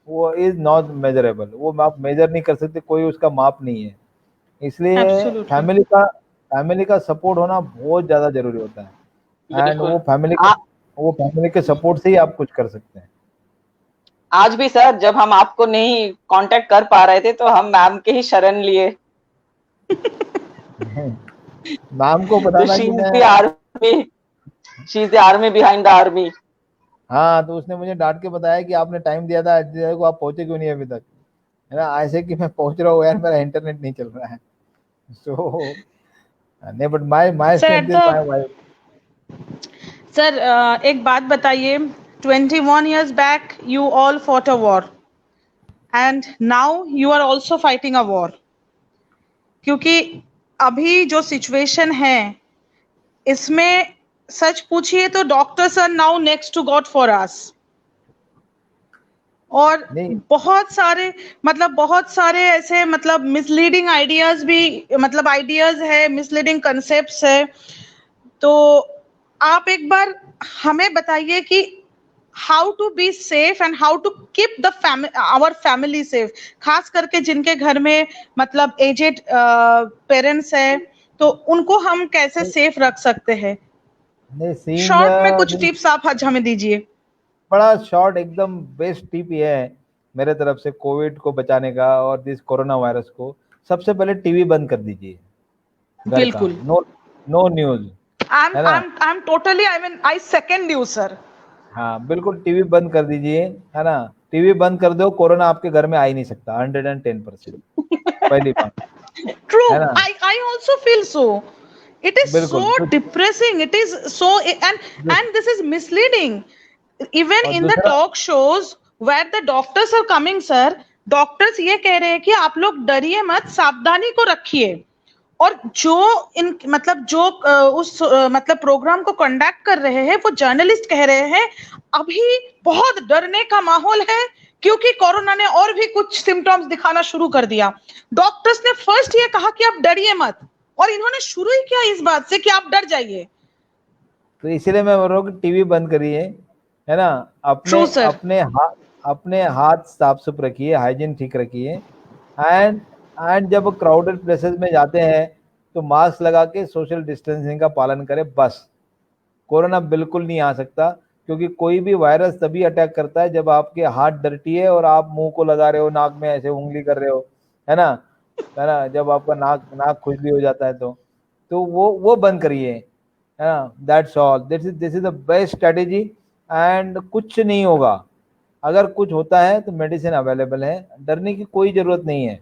वो इज नॉट मेजरेबल, वो आप मेजर नहीं कर सकते, कोई उसका माप नहीं है। इसलिए एब्सोल्युटली फैमिली का सपोर्ट होना बहुत ज्यादा जरूरी होता है, एंड बिल्कुल। वो फैमिली के सपोर्ट से ही आप कुछ कर सकते आज भी सर, जब हम आपको नहीं कांटेक्ट कर पा रहे थे तो हम मैम के ही शरण लिए। हैं। मैम को पता तो था शी कि इज मैं, the army, she is the army behind the army. हाँ, तो उसने मुझे डांट के बताया कि आपने टाइम दिया था, देखो आप पहुंचे क्यों नहीं अभी तक, है ना, ऐसे कि मैं पहुंच रहा हूँ यार, मेरा इंटरनेट नहीं चल रहा है। सो नहीं, but my sir strength eight is the my wife. Sir एक बात बताइए, 21 years back you all fought a war and now you are also fighting a war, क्योंकि अभी जो सिचुएशन है इसमें सच पूछिए तो doctors are now next to God for us. और नहीं, बहुत सारे ऐसे मतलब मिसलीडिंग आइडियाज भी, मतलब आइडियाज है, मिसलीडिंग कंसेप्ट्स है। तो आप एक बार हमें बताइए कि how to be safe and how to keep the our family safe, खास करके जिनके घर में मतलब एजेड पेरेंट्स है, तो उनको हम कैसे सेफ रख सकते हैं। नहीं, सीइंग, शॉर्ट में कुछ टिप्स आप आज हमें दीजिए। बड़ा शॉर्ट एकदम बेस्ट टिप ये है मेरे तरफ से कोविड को बचाने का और दिस कोरोना वायरस को, सबसे पहले टीवी बंद कर दीजिए घर का, बिल्कुल। नो नो न्यूज, है ना। I am totally, I mean I second you sir. हाँ, बिल्कुल टीवी बंद कर दीजिए, है ना, टीवी बंद कर दो, कोरोना आपके घर में आ ही नहीं सकता, 110%, पहली बात, है True. ना। I also feel so. It is so बिल्कुल depressing. It is so, and this is misleading. Even और in the दूसरा, talk shows where the doctors are coming, sir, doctors ये कह रहे हैं कि आप लोग डरिए मत, सावधानी को रखिए। और जो इन मतलब जो मतलब प्रोग्राम को कंडक्ट कर रहे हैं वो जर्नलिस्ट कह रहे हैं अभी बहुत डरने का माहौल है, क्योंकि कोरोना ने और भी कुछ सिम्टम्स दिखाना शुरू कर दिया। डॉक्टर्स ने फर्स्ट ये कहा कि आप डरिए मत, और इन्होंने शुरू ही किया इस बात से कि आप डर जाइए। तो इसीलिए मैं बोल रहा हूँ कि टीवी बंद करिए, है ना, ट्रू अपने सर। अपने हाथ साफ सुथ रखिए, हाइजीन ठीक रखिए, एंड जब क्राउडेड प्लेसेस में जाते हैं तो मास्क लगा के सोशल डिस्टेंसिंग का पालन करें बस। कोरोना बिल्कुल नहीं आ सकता, क्योंकि कोई भी वायरस तभी अटैक करता है जब आपके हाथ डर्टी है और आप मुंह को लगा रहे हो, नाक में ऐसे उंगली कर रहे हो, है ना, जब आपका नाक नाक खुजली हो जाता है तो वो बंद करिए, है ना। That's all, this is the best strategy. And कुछ नहीं होगा, अगर कुछ होता है तो मेडिसिन अवेलेबल है, डरने की कोई जरूरत नहीं है।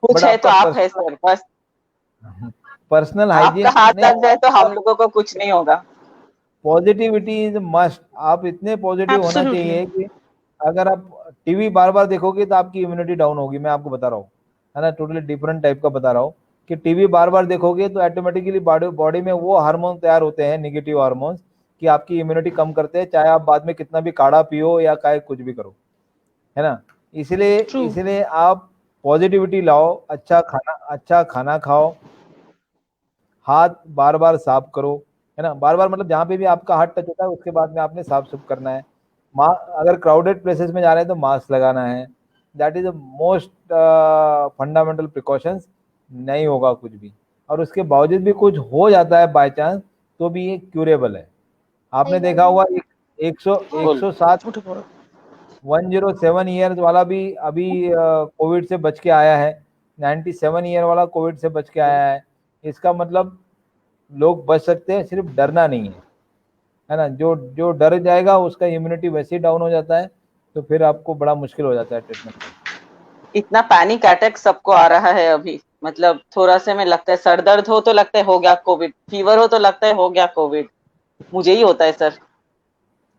कुछ बट है तो आपका आप है सर, बस पर्सनल आपका हाइजीन हाथ नहीं, लग जाए तो हम लोगों को कुछ नहीं होगा। Positivity is must. आप इतने पॉजिटिव होना Absolutely. चाहिए कि अगर आप टीवी बार बार देखोगे तो आपकी इम्यूनिटी डाउन होगी, मैं आपको बता रहा हूँ, है ना, टोटली डिफरेंट टाइप का बता रहा हूँ कि टीवी बार बार देखोगे तो ऑटोमेटिकली बॉडी में वो हार्मोन तैयार होते हैं, नेगेटिव हार्मोन्स, कि आपकी इम्यूनिटी कम करते हैं, चाहे आप बाद में कितना भी काढ़ा पियो या चाहे कुछ भी करो, है ना। इसलिए True. इसलिए आप पॉजिटिविटी लाओ, अच्छा खाना खाओ, हाथ बार बार साफ करो, है ना, बार बार मतलब जहाँ पे भी आपका हाथ टच होता है उसके बाद में आपने साफ सुफ करना है। अगर क्राउडेड प्लेसेस में जा रहे हैं तो मास्क लगाना है। That is the most fundamental precautions. नहीं होगा कुछ भी, और उसके बावजूद भी कुछ हो जाता है बाय चांस, तो भी ये क्यूरेबल है। आपने देखा होगा 107 उठो पड़ो। 107 ईयर्स वाला भी अभी कोविड से बच के आया है, 97 ईयर वाला कोविड से बच के आया है। इसका मतलब लोग बच सकते हैं, सिर्फ डरना नहीं है ना। जो जो डर जाएगा उसका इम्यूनिटी वैसे ही डाउन हो जाता है, तो फिर आपको बड़ा मुश्किल हो जाता है ट्रीटमेंट। इतना पैनिक अटैक सबको आ रहा है अभी, मतलब थोड़ा से में लगता है सर दर्द हो तो लगता है हो गया कोविड, फीवर हो तो लगता है हो गया कोविड। मुझे ही होता है सर।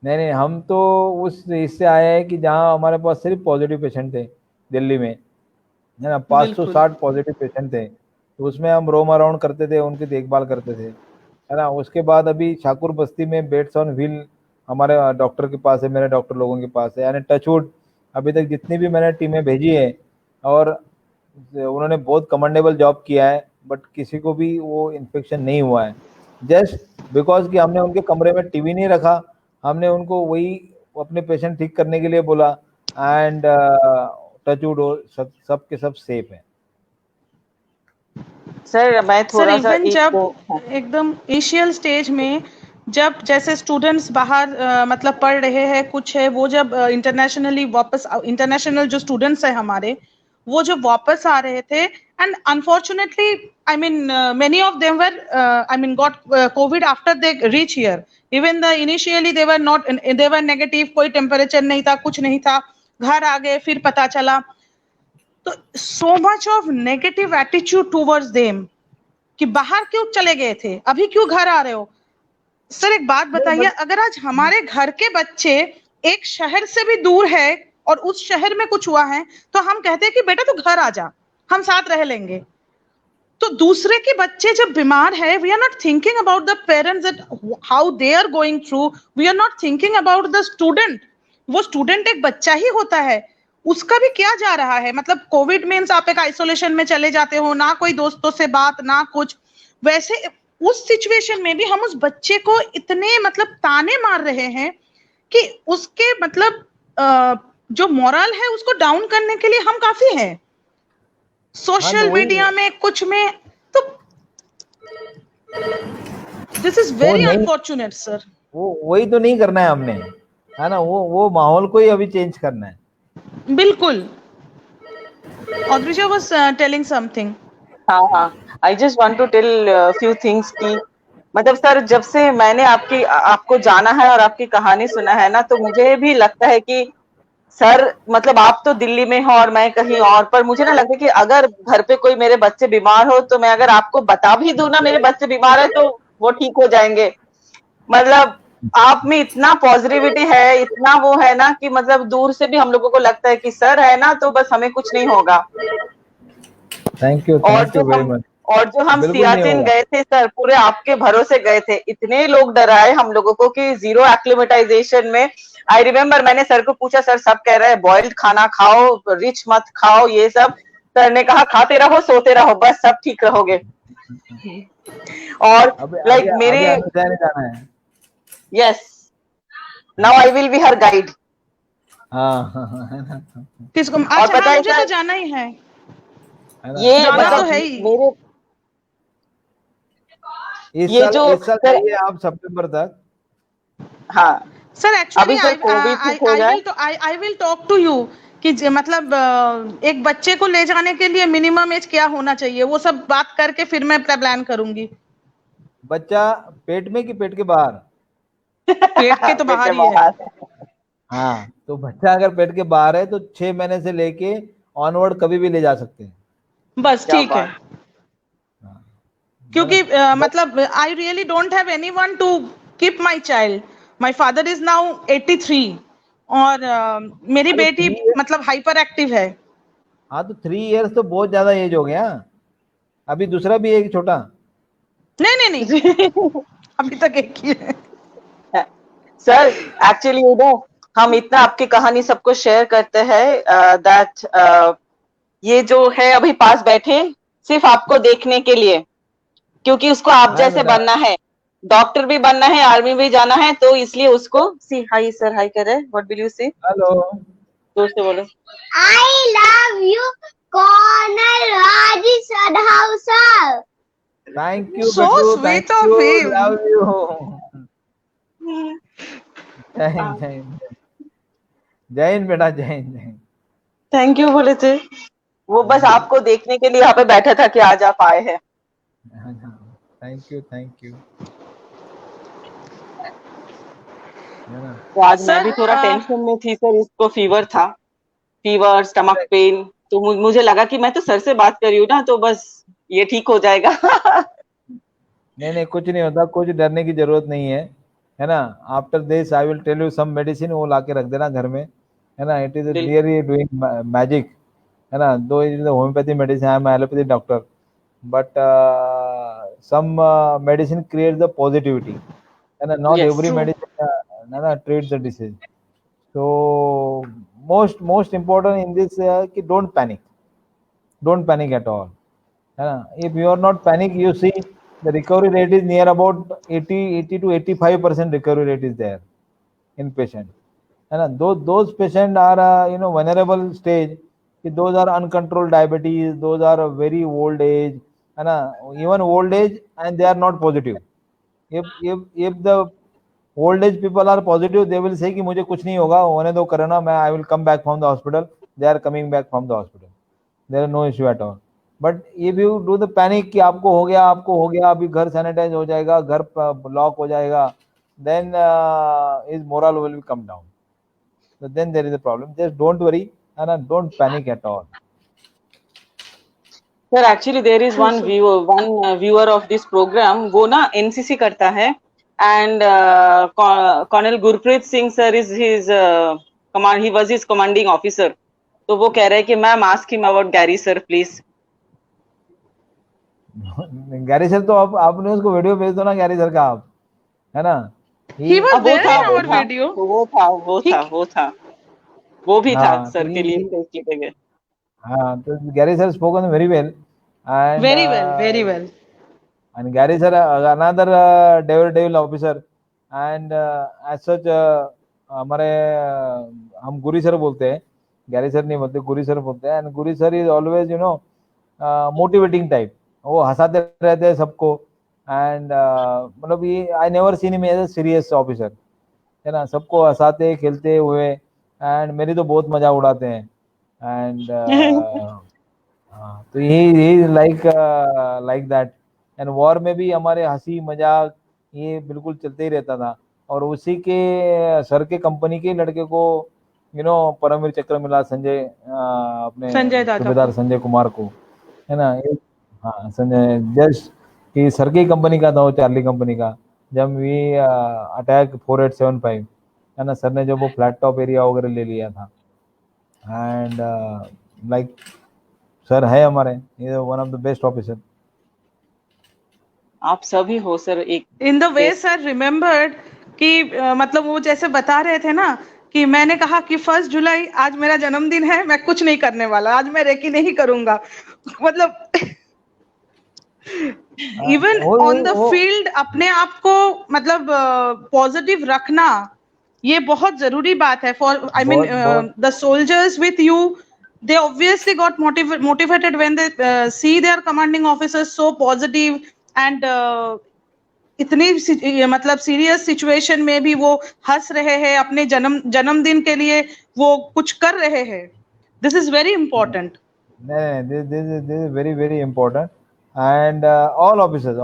नहीं, हम तो उस इससे आए हैं कि जहाँ हमारे पास सिर्फ पॉजिटिव पेशेंट थे दिल्ली में, है ना, बिल्कुल 560 पॉजिटिव पेशेंट थे, तो उसमें हम रोम अराउंड करते थे, उनकी देखभाल करते थे, है ना। उसके बाद अभी शाकुर बस्ती में बेड्स ऑन व्हील हमारे डॉक्टर के पास है, मेरे डॉक्टर लोगों के पास है, यानी टचवुड अभी तक जितनी भी मैंने टीमें भेजी है, और उन्होंने बहुत कमेंडेबल जॉब किया है, बट किसी को भी वो इन्फेक्शन नहीं हुआ है, जस्ट बिकॉज कि हमने उनके कमरे में टीवी नहीं रखा, हमने उनको वही अपने पेशेंट ठीक करने के लिए बोला, एंड टचवुड सब के सब सेफ है। सर मैं सर थोड़ा सा इवन एक जब हाँ, एकदम इनिशियल स्टेज में, जब जैसे स्टूडेंट्स बाहर मतलब पढ़ रहे हैं, कुछ है वो जब इंटरनेशनली वापस, इंटरनेशनल जो स्टूडेंट्स है हमारे, वो जब वापस आ रहे थे, and unfortunately I mean many of them were I mean got Covid after they reach here. Even the initially they were not, they were negative, कोई टेम्परेचर नहीं था, कुछ नहीं था, घर आ गए, फिर पता चला। तो so much of negative attitude towards them कि बाहर क्यों चले गए थे, अभी क्यों घर आ रहे हो। सर एक बात बताइए, अगर आज हमारे घर के बच्चे एक शहर से भी दूर है और उस शहर में कुछ हुआ है, तो हम कहते हैं कि बेटा तू घर आ जा, हम साथ रह लेंगे। तो दूसरे के बच्चे जब बीमार है, we are not thinking about the parents that how they are going through, we are not thinking about the student. वो स्टूडेंट एक बच्चा ही होता है, उसका भी क्या जा रहा है। मतलब कोविड मीन्स आप एक आइसोलेशन में चले जाते हो, ना कोई दोस्तों से बात, ना कुछ। वैसे उस सिचुएशन में भी हम उस बच्चे को इतने मतलब ताने मार रहे हैं कि उसके मतलब जो मोरल है उसको डाउन करने के लिए हम काफी हैं हाँ, तो सोशल वही मीडिया में, कुछ में। तो दिस इज वो वेरी नहीं, अनफॉर्चुनेट सर। वो वही तो नहीं करना है हमने, है ना, वो माहौल को ही अभी चेंज करना है। बिल्कुल। Adrija was telling something. हाँ हाँ, I just want to tell few things की मतलब सर जब से मैंने आपको जाना है और आपकी कहानी सुना है ना, तो मुझे भी लगता है कि सर मतलब आप तो दिल्ली में हो और मैं कहीं और, पर मुझे ना लगता है कि अगर घर पे कोई मेरे बच्चे बीमार हो तो मैं अगर आपको बता भी दूं ना मेरे बच्चे बीमार है तो वो ठीक हो जाएंगे। मतलब आप में इतना पॉजिटिविटी है, इतना वो है ना कि मतलब दूर से भी हम लोगों को लगता है कि सर है ना तो बस हमें कुछ नहीं होगा। थैंक यू और जो वेरी हम मच। और जो हम बिल्कुल नहीं सियाचिन होगा। गए थे सर, पूरे आपके भरोसे गए थे, इतने लोग डराए हम लोगों को कि जीरो एक्लिमेटाइजेशन में। आई रिमेम्बर मैंने सर को पूछा, सर सब कह रहे हैं बॉइल्ड खाना खाओ, रिच मत खाओ, ये सब। सर ने कहा खाते रहो सोते रहो बस सब ठीक रहोगे। और अभी लाइक अभी मेरे अभी अनुजा ने जाना है। Yes, now I will be her guide. हाँ, है ना, किसको? और अच्छा पता हाँ, है मुझे तो सर जाना ही है। है ना। ये जाना तो मतलब है ही। मेरे ये जो इस साल सर, जाइए आप सितंबर तक। हाँ सर एक्चुअली अभी सर कोविड ठीक हो जाए। I will talk to you कि मतलब एक बच्चे को ले जाने के लिए मिनिमम एज क्या होना चाहिए, वो सब बात करके फिर मैं प्लान करूंगी। बच्चा पेट में कि पेट के बाहर? पेट के तो पेट बाहर के ही है। बाहर। हाँ, तो बच्चा अगर पेट के बाहर है तो 6 महीने से लेके ऑनवर्ड कभी भी ले जा सकते हैं। बस क्या ठीक है, बात। हाँ, है ना? क्योंकि बट मतलब I really don't have anyone to keep my child. My father is now 83 और मेरी अरे बेटी 3 इयर्स, मतलब हाइपर एक्टिव है। हाँ तो 3 इयर्स तो बहुत ज्यादा एज हो गया। अभी दूसरा भी एक छोटा। नहीं नहीं नहीं, जी। अभी तक एक ही है। सर एक्चुअली हम इतना आपकी कहानी सबको शेयर करते हैं दैट ये जो है अभी पास बैठे सिर्फ आपको देखने के लिए, क्योंकि उसको आप हाय जैसे बेटा। बनना है, डॉक्टर भी बनना है, आर्मी भी जाना है, तो इसलिए उसको सी हाई सर, हाई करे, what will you say, hello. जोर से बोलो। I love you, Colonel Raji Sadhausa. Thank you so बेटू, thank sweet of you, him. Love you. जय हिंद, जय हिंद, जय हिंद बेटा, जय हिंद, जय हिंद। थैंक यू बोले थे, वो बस आपको देखने के लिए यहाँ पे बैठा था कि आज आप आए हैं। Thank you, thank you. है ना? तो आज मैं सर भी थोड़ा टेंशन में थी सर, इसको फीवर था, फीवर, स्टमक पेन, तो मुझे लगा कि मैं तो सर से बात कर रही हूँ ना, तो बस ये ठीक हो जाएगा। नहीं नहीं, कुछ नहीं होता, कुछ डरने की जरूरत नहीं है ना? After this I will tell you some medicine, वो लाके रख देना घर में, है ना? इट इज बिल्कुल। रियली डूइंग मैजिक, है ना? Though is homeopathy medicine, I am allopathy doctor, but some medicine creates the positivity, and not yes. every true. medicine treats the disease. So most important in this कि don't panic at all, है ना? If you are not panic, you see the recovery rate is near about 80 to 85% recovery rate is there in patient, है ना? Those patient are vulnerable stage, कि those are uncontrolled diabetes, those are very old age, है ना? Even old age and they are not positive. If the old age people are positive, they will say कि मुझे कुछ नहीं होगा, होने दो कोरोना, मैं I will come back from the hospital. They are coming back from the hospital. There is no issue at all. But if you do the panic कि आपको हो गया, अभी घर सैनिटाइज हो जाएगा, घर लॉक हो जाएगा, then his moral will come down. So then there is a problem. Just don't worry and don't panic at all. Sir actually there is one viewer of this program, वो ना NCC करता है, and colonel Gurpreet Singh sir is his command, he was his commanding officer, तो वो कह रहे हैं कि ma'am ask him about Gary sir please. Gary sir तो आपने उसको वीडियो भेज दो ना, गैरी सर का आप, है ना? He was अब वो there था in our video. वो भी था हाँ तो सर के लिए लिखे गए। हाँ तो Gary sir spoken very well, and Very well, very well. and Gary sir another daredevil officer, and as such हमारे हम गुरी सर बोलते हैं, गैरी सर नहीं बोलते, गुरी सर बोलते हैं, and Guri sir is always motivating type, वो हंसाते रहते हैं सबको, एंड मतलब ये I never seen him as a serious officer, है ना? सबको हंसाते खेलते हुए, एंड मेरी तो बहुत मजा उड़ाते हैं, एंड तो यही लाइक दैट, एंड वॉर में भी हमारे हंसी मजाक ये बिल्कुल चलते ही रहता था, और उसी के सर के कंपनी के लड़के को परमवीर चक्र मिला, संजय अपने संजय दादा सूबेदार को। संजय कुमार को, है ना? हाँ संजय, जस्ट कि सर की कंपनी का था वो, चार्ली कंपनी का, जब वी अटैक 4875, है ना? सर ने जब वो फ्लैट टॉप एरिया वगैरह ले लिया था, एंड लाइक सर है हमारे, ये one of the best officer. आप सभी हो सर एक in the way sir remembered कि मतलब वो जैसे बता रहे थे ना कि मैंने कहा कि 1 जुलाई आज मेरा जन्मदिन है, मैं कुछ नहीं करने वाला, आज मैं रेकी नहीं करूंगा। मतलब इवन ऑन द फील्ड अपने आप को मतलब पॉजिटिव रखना, ये बहुत जरूरी बात है for I mean the soldiers with you, they obviously got motivated when they see their commanding officers so positive and इतनी मतलब सीरियस सिचुएशन में भी वो हंस रहे हैं, अपने जन्मदिन के लिए वो कुछ कर रहे हैं. This is very important. this is very very important. And all officers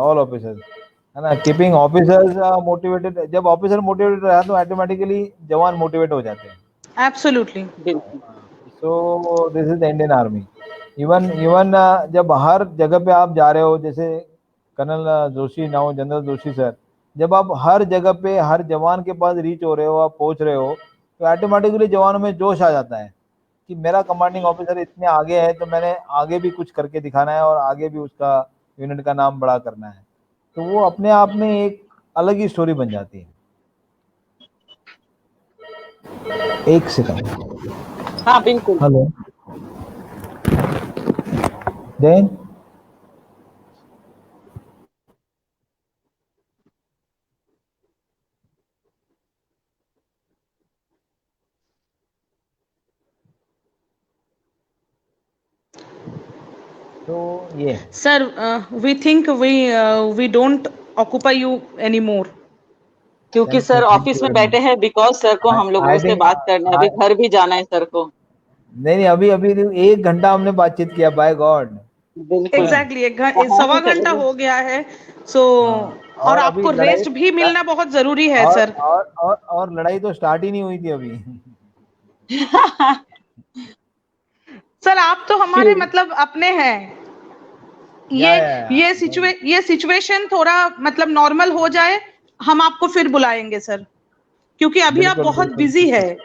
है ना, कीपिंग ऑफिसर्स मोटिवेटेड. जब ऑफिसर मोटिवेटेड रहा तो ऑटोमेटिकली जवान मोटिवेट हो जाते हैं. एब्सोल्युटली. बिल्कुल. So this is the Indian army. Even जब हर जगह पे आप जा रहे हो, जैसे colonel Joshi now general Joshi sir, जब आप हर जगह पे हर जवान के पास रीच हो रहे हो, आप पहुंच रहे हो, तो ऑटोमेटिकली जवानों में जोश आ जाता है कि मेरा कमांडिंग ऑफिसर इतने आगे है, तो मैंने आगे भी कुछ करके दिखाना है और आगे भी उसका यूनिट का नाम बड़ा करना है. तो वो अपने आप में एक अलग ही स्टोरी बन जाती है. एक सेकंड. हाँ बिल्कुल. हेलो जैन. तो ये Sir, we think we don't occupy you anymore. क्योंकि Thank you, sir thank office you में very much. बैठे हैं, बिकॉज सर को हम लोगों I से think बात करना है, अभी घर भी जाना है सर को. नहीं अभी अभी 1 घंटा हमने बातचीत किया. Bye God. बिल्कुल. एग्जैक्टली कहाँ सवा से घंटा चले हो गया है. सो हाँ, और अभी आपको लड़ाई रेस्ट भी मिलना बहुत जरूरी है सर. और लड़ाई तो स्टार्ट ही नहीं हुई थी अभी. सर आप तो हमारे मतलब अपने हैं. या ये सिचुएशन थोड़ा मतलब नॉर्मल हो जाए, हम आपको फिर बुलाएंगे सर, क्योंकि अभी आप बिल्कुल, बहुत बिल्कुल, बिजी है.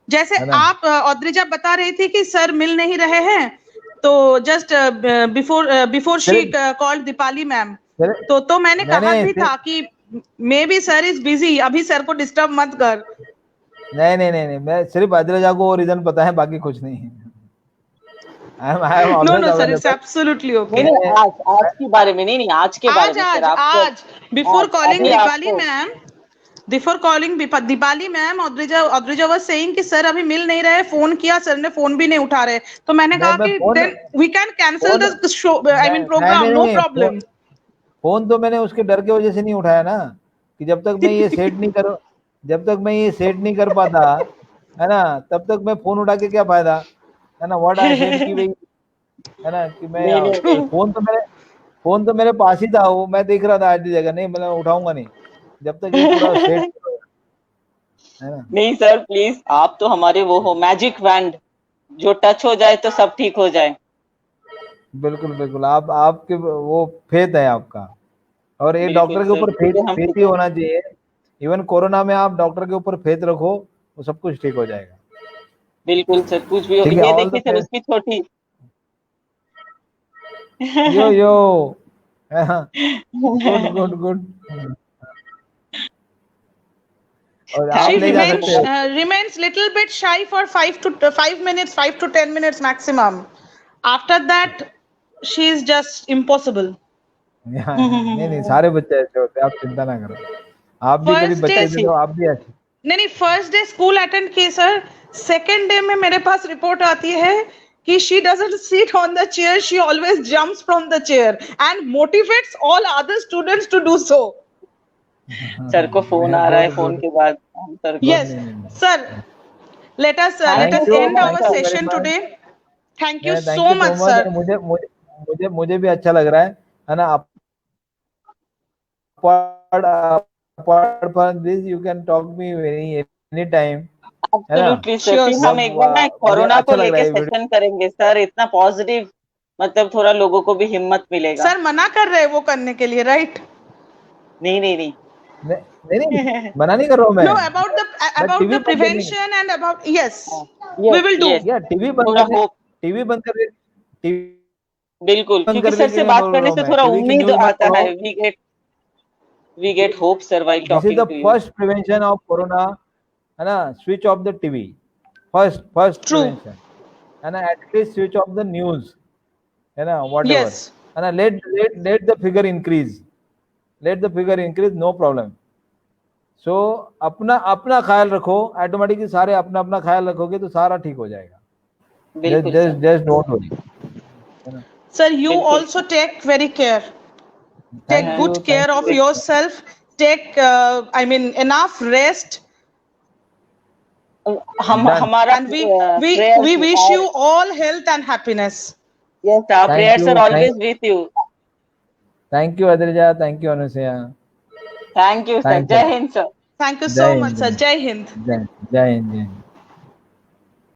जैसे है ना. आप औद्रिजा बता रही थी कि सर मिल नहीं रहे हैं, तो जस्ट बिफोर शी सिर्फ कॉल्ड दीपाली मैम, सिर्फ तो मैंने कहा भी सिर्फ था कि may be sir is busy, अभी सर को डिस्टर्ब मत कर. नहीं मैं सिर्फ अद्रजा को रीजन पता है, बाकी कुछ नहीं है. I am know always no sir, it's available. Absolutely नहीं ओके. नहीं, आज के बारे में नहीं, आज के बारे आज में सर. आज आपको आज बिफोर कॉलिंग अभी दीपाली आपको ma'am, before calling Deepali ma'am, Audrija was saying कि सर अभी मिल नहीं रहे. फोन किया, सर ने फोन भी नहीं उठा रहे, तो मैंने कहा मैं कि phone then we can cancel the show, I mean program, no problem. Phone तो मैंने उसके डर की वजह से नहीं उठाया ना, कि जब तक मैं ये सेट नहीं कर पाता है ना, तब तक मैं फोन उठा के क्या फायदा, है ना. व्हाट आई सेड कि भाई, है ना, कि मैं नहीं नहीं नहीं. फोन तो मेरे पास ही था, वो मैं देख रहा था आधी जगह. नहीं मैं उठाऊंगा नहीं जब तक ये पूरा सेट है ना. नहीं सर प्लीज, आप तो हमारे वो हो, मैजिक वैंड, जो टच हो जाए तो सब ठीक हो जाए. बिल्कुल बिल्कुल. आपके वो फेथ है आपका, और एक बिल्कुल डॉक्टर के सर, ऊपर क्योंकि हम फेथ ही होना चाहिए. इवन कोरोना में आप डॉक्टर के ऊपर फेथ रखो, तो सब कुछ ठीक हो जाएगा. बिल्कुल सर, कुछ भी हो. ठीक है. ये ऑल देखिए द सर, उसकी छोटी. यो गुड गुड गुड. और आप She ले जा सकते हो. remains little bit shy for 5 to 10 minutes maximum. After that, she is just impossible. नहीं सारे बच्चे ऐसे होते हैं, आप चिंता ना करो. आप भी कभी First बच्चे day, थे तो आप भी ऐसे. नहीं फर्स्ट डे स्कूल अटेंड किए सर. सेकेंड डे में मेरे पास रिपोर्ट आती है कि she doesn't sit on the chair, she always jumps from the chair and motivates all other students to do so. Sir को फोन आ रहा है, फोन के बाद हम सर को. Yes, sir. Let us end our session today. Thank you so much, sir. मुझे भी अच्छा लग रहा है ना. apart from this you can talk me any time. Absolutely sir. फिर हम एक बार ना कोरोना को लेके सेशन करेंगे सर. इतना पॉजिटिव, मतलब थोड़ा लोगों को भी हिम्मत मिलेगा. सर मना कर रहे हैं वो करने के लिए, राइट? नहीं मना नहीं कर रहा हूँ मैं. No, about the prevention and about yes, we will do. TV बंद कर. बिल्कुल, क्योंकि सर से बात करने से थोड़ा उम्मीद आता है. we get hope sir while talking to you. This is the first prevention of corona, है ना. Switch off the TV. First prevention. है ना. At least switch off the news, है ना, whatever. Yes. है ना. Let the figure increase. No problem. So अपना ख्याल रखो. ऑटोमेटिकली सारे अपना ख्याल रखोगे तो सारा ठीक हो जाएगा. Just don't worry. Sir, you also take very care. Take Thank good you, care thank of you. yourself. Take, enough rest. हम Done. हमारा And prayers, we wish you all health and happiness. yes, our Thank prayers are you, always with you. thank you, Adrija. Thank you, Anushya. Thank you, sir. Thank Jai you. Hind, sir. Thank you so Jai much, Hind. sir. Jai Hind. Jai Hind. Jai Hind.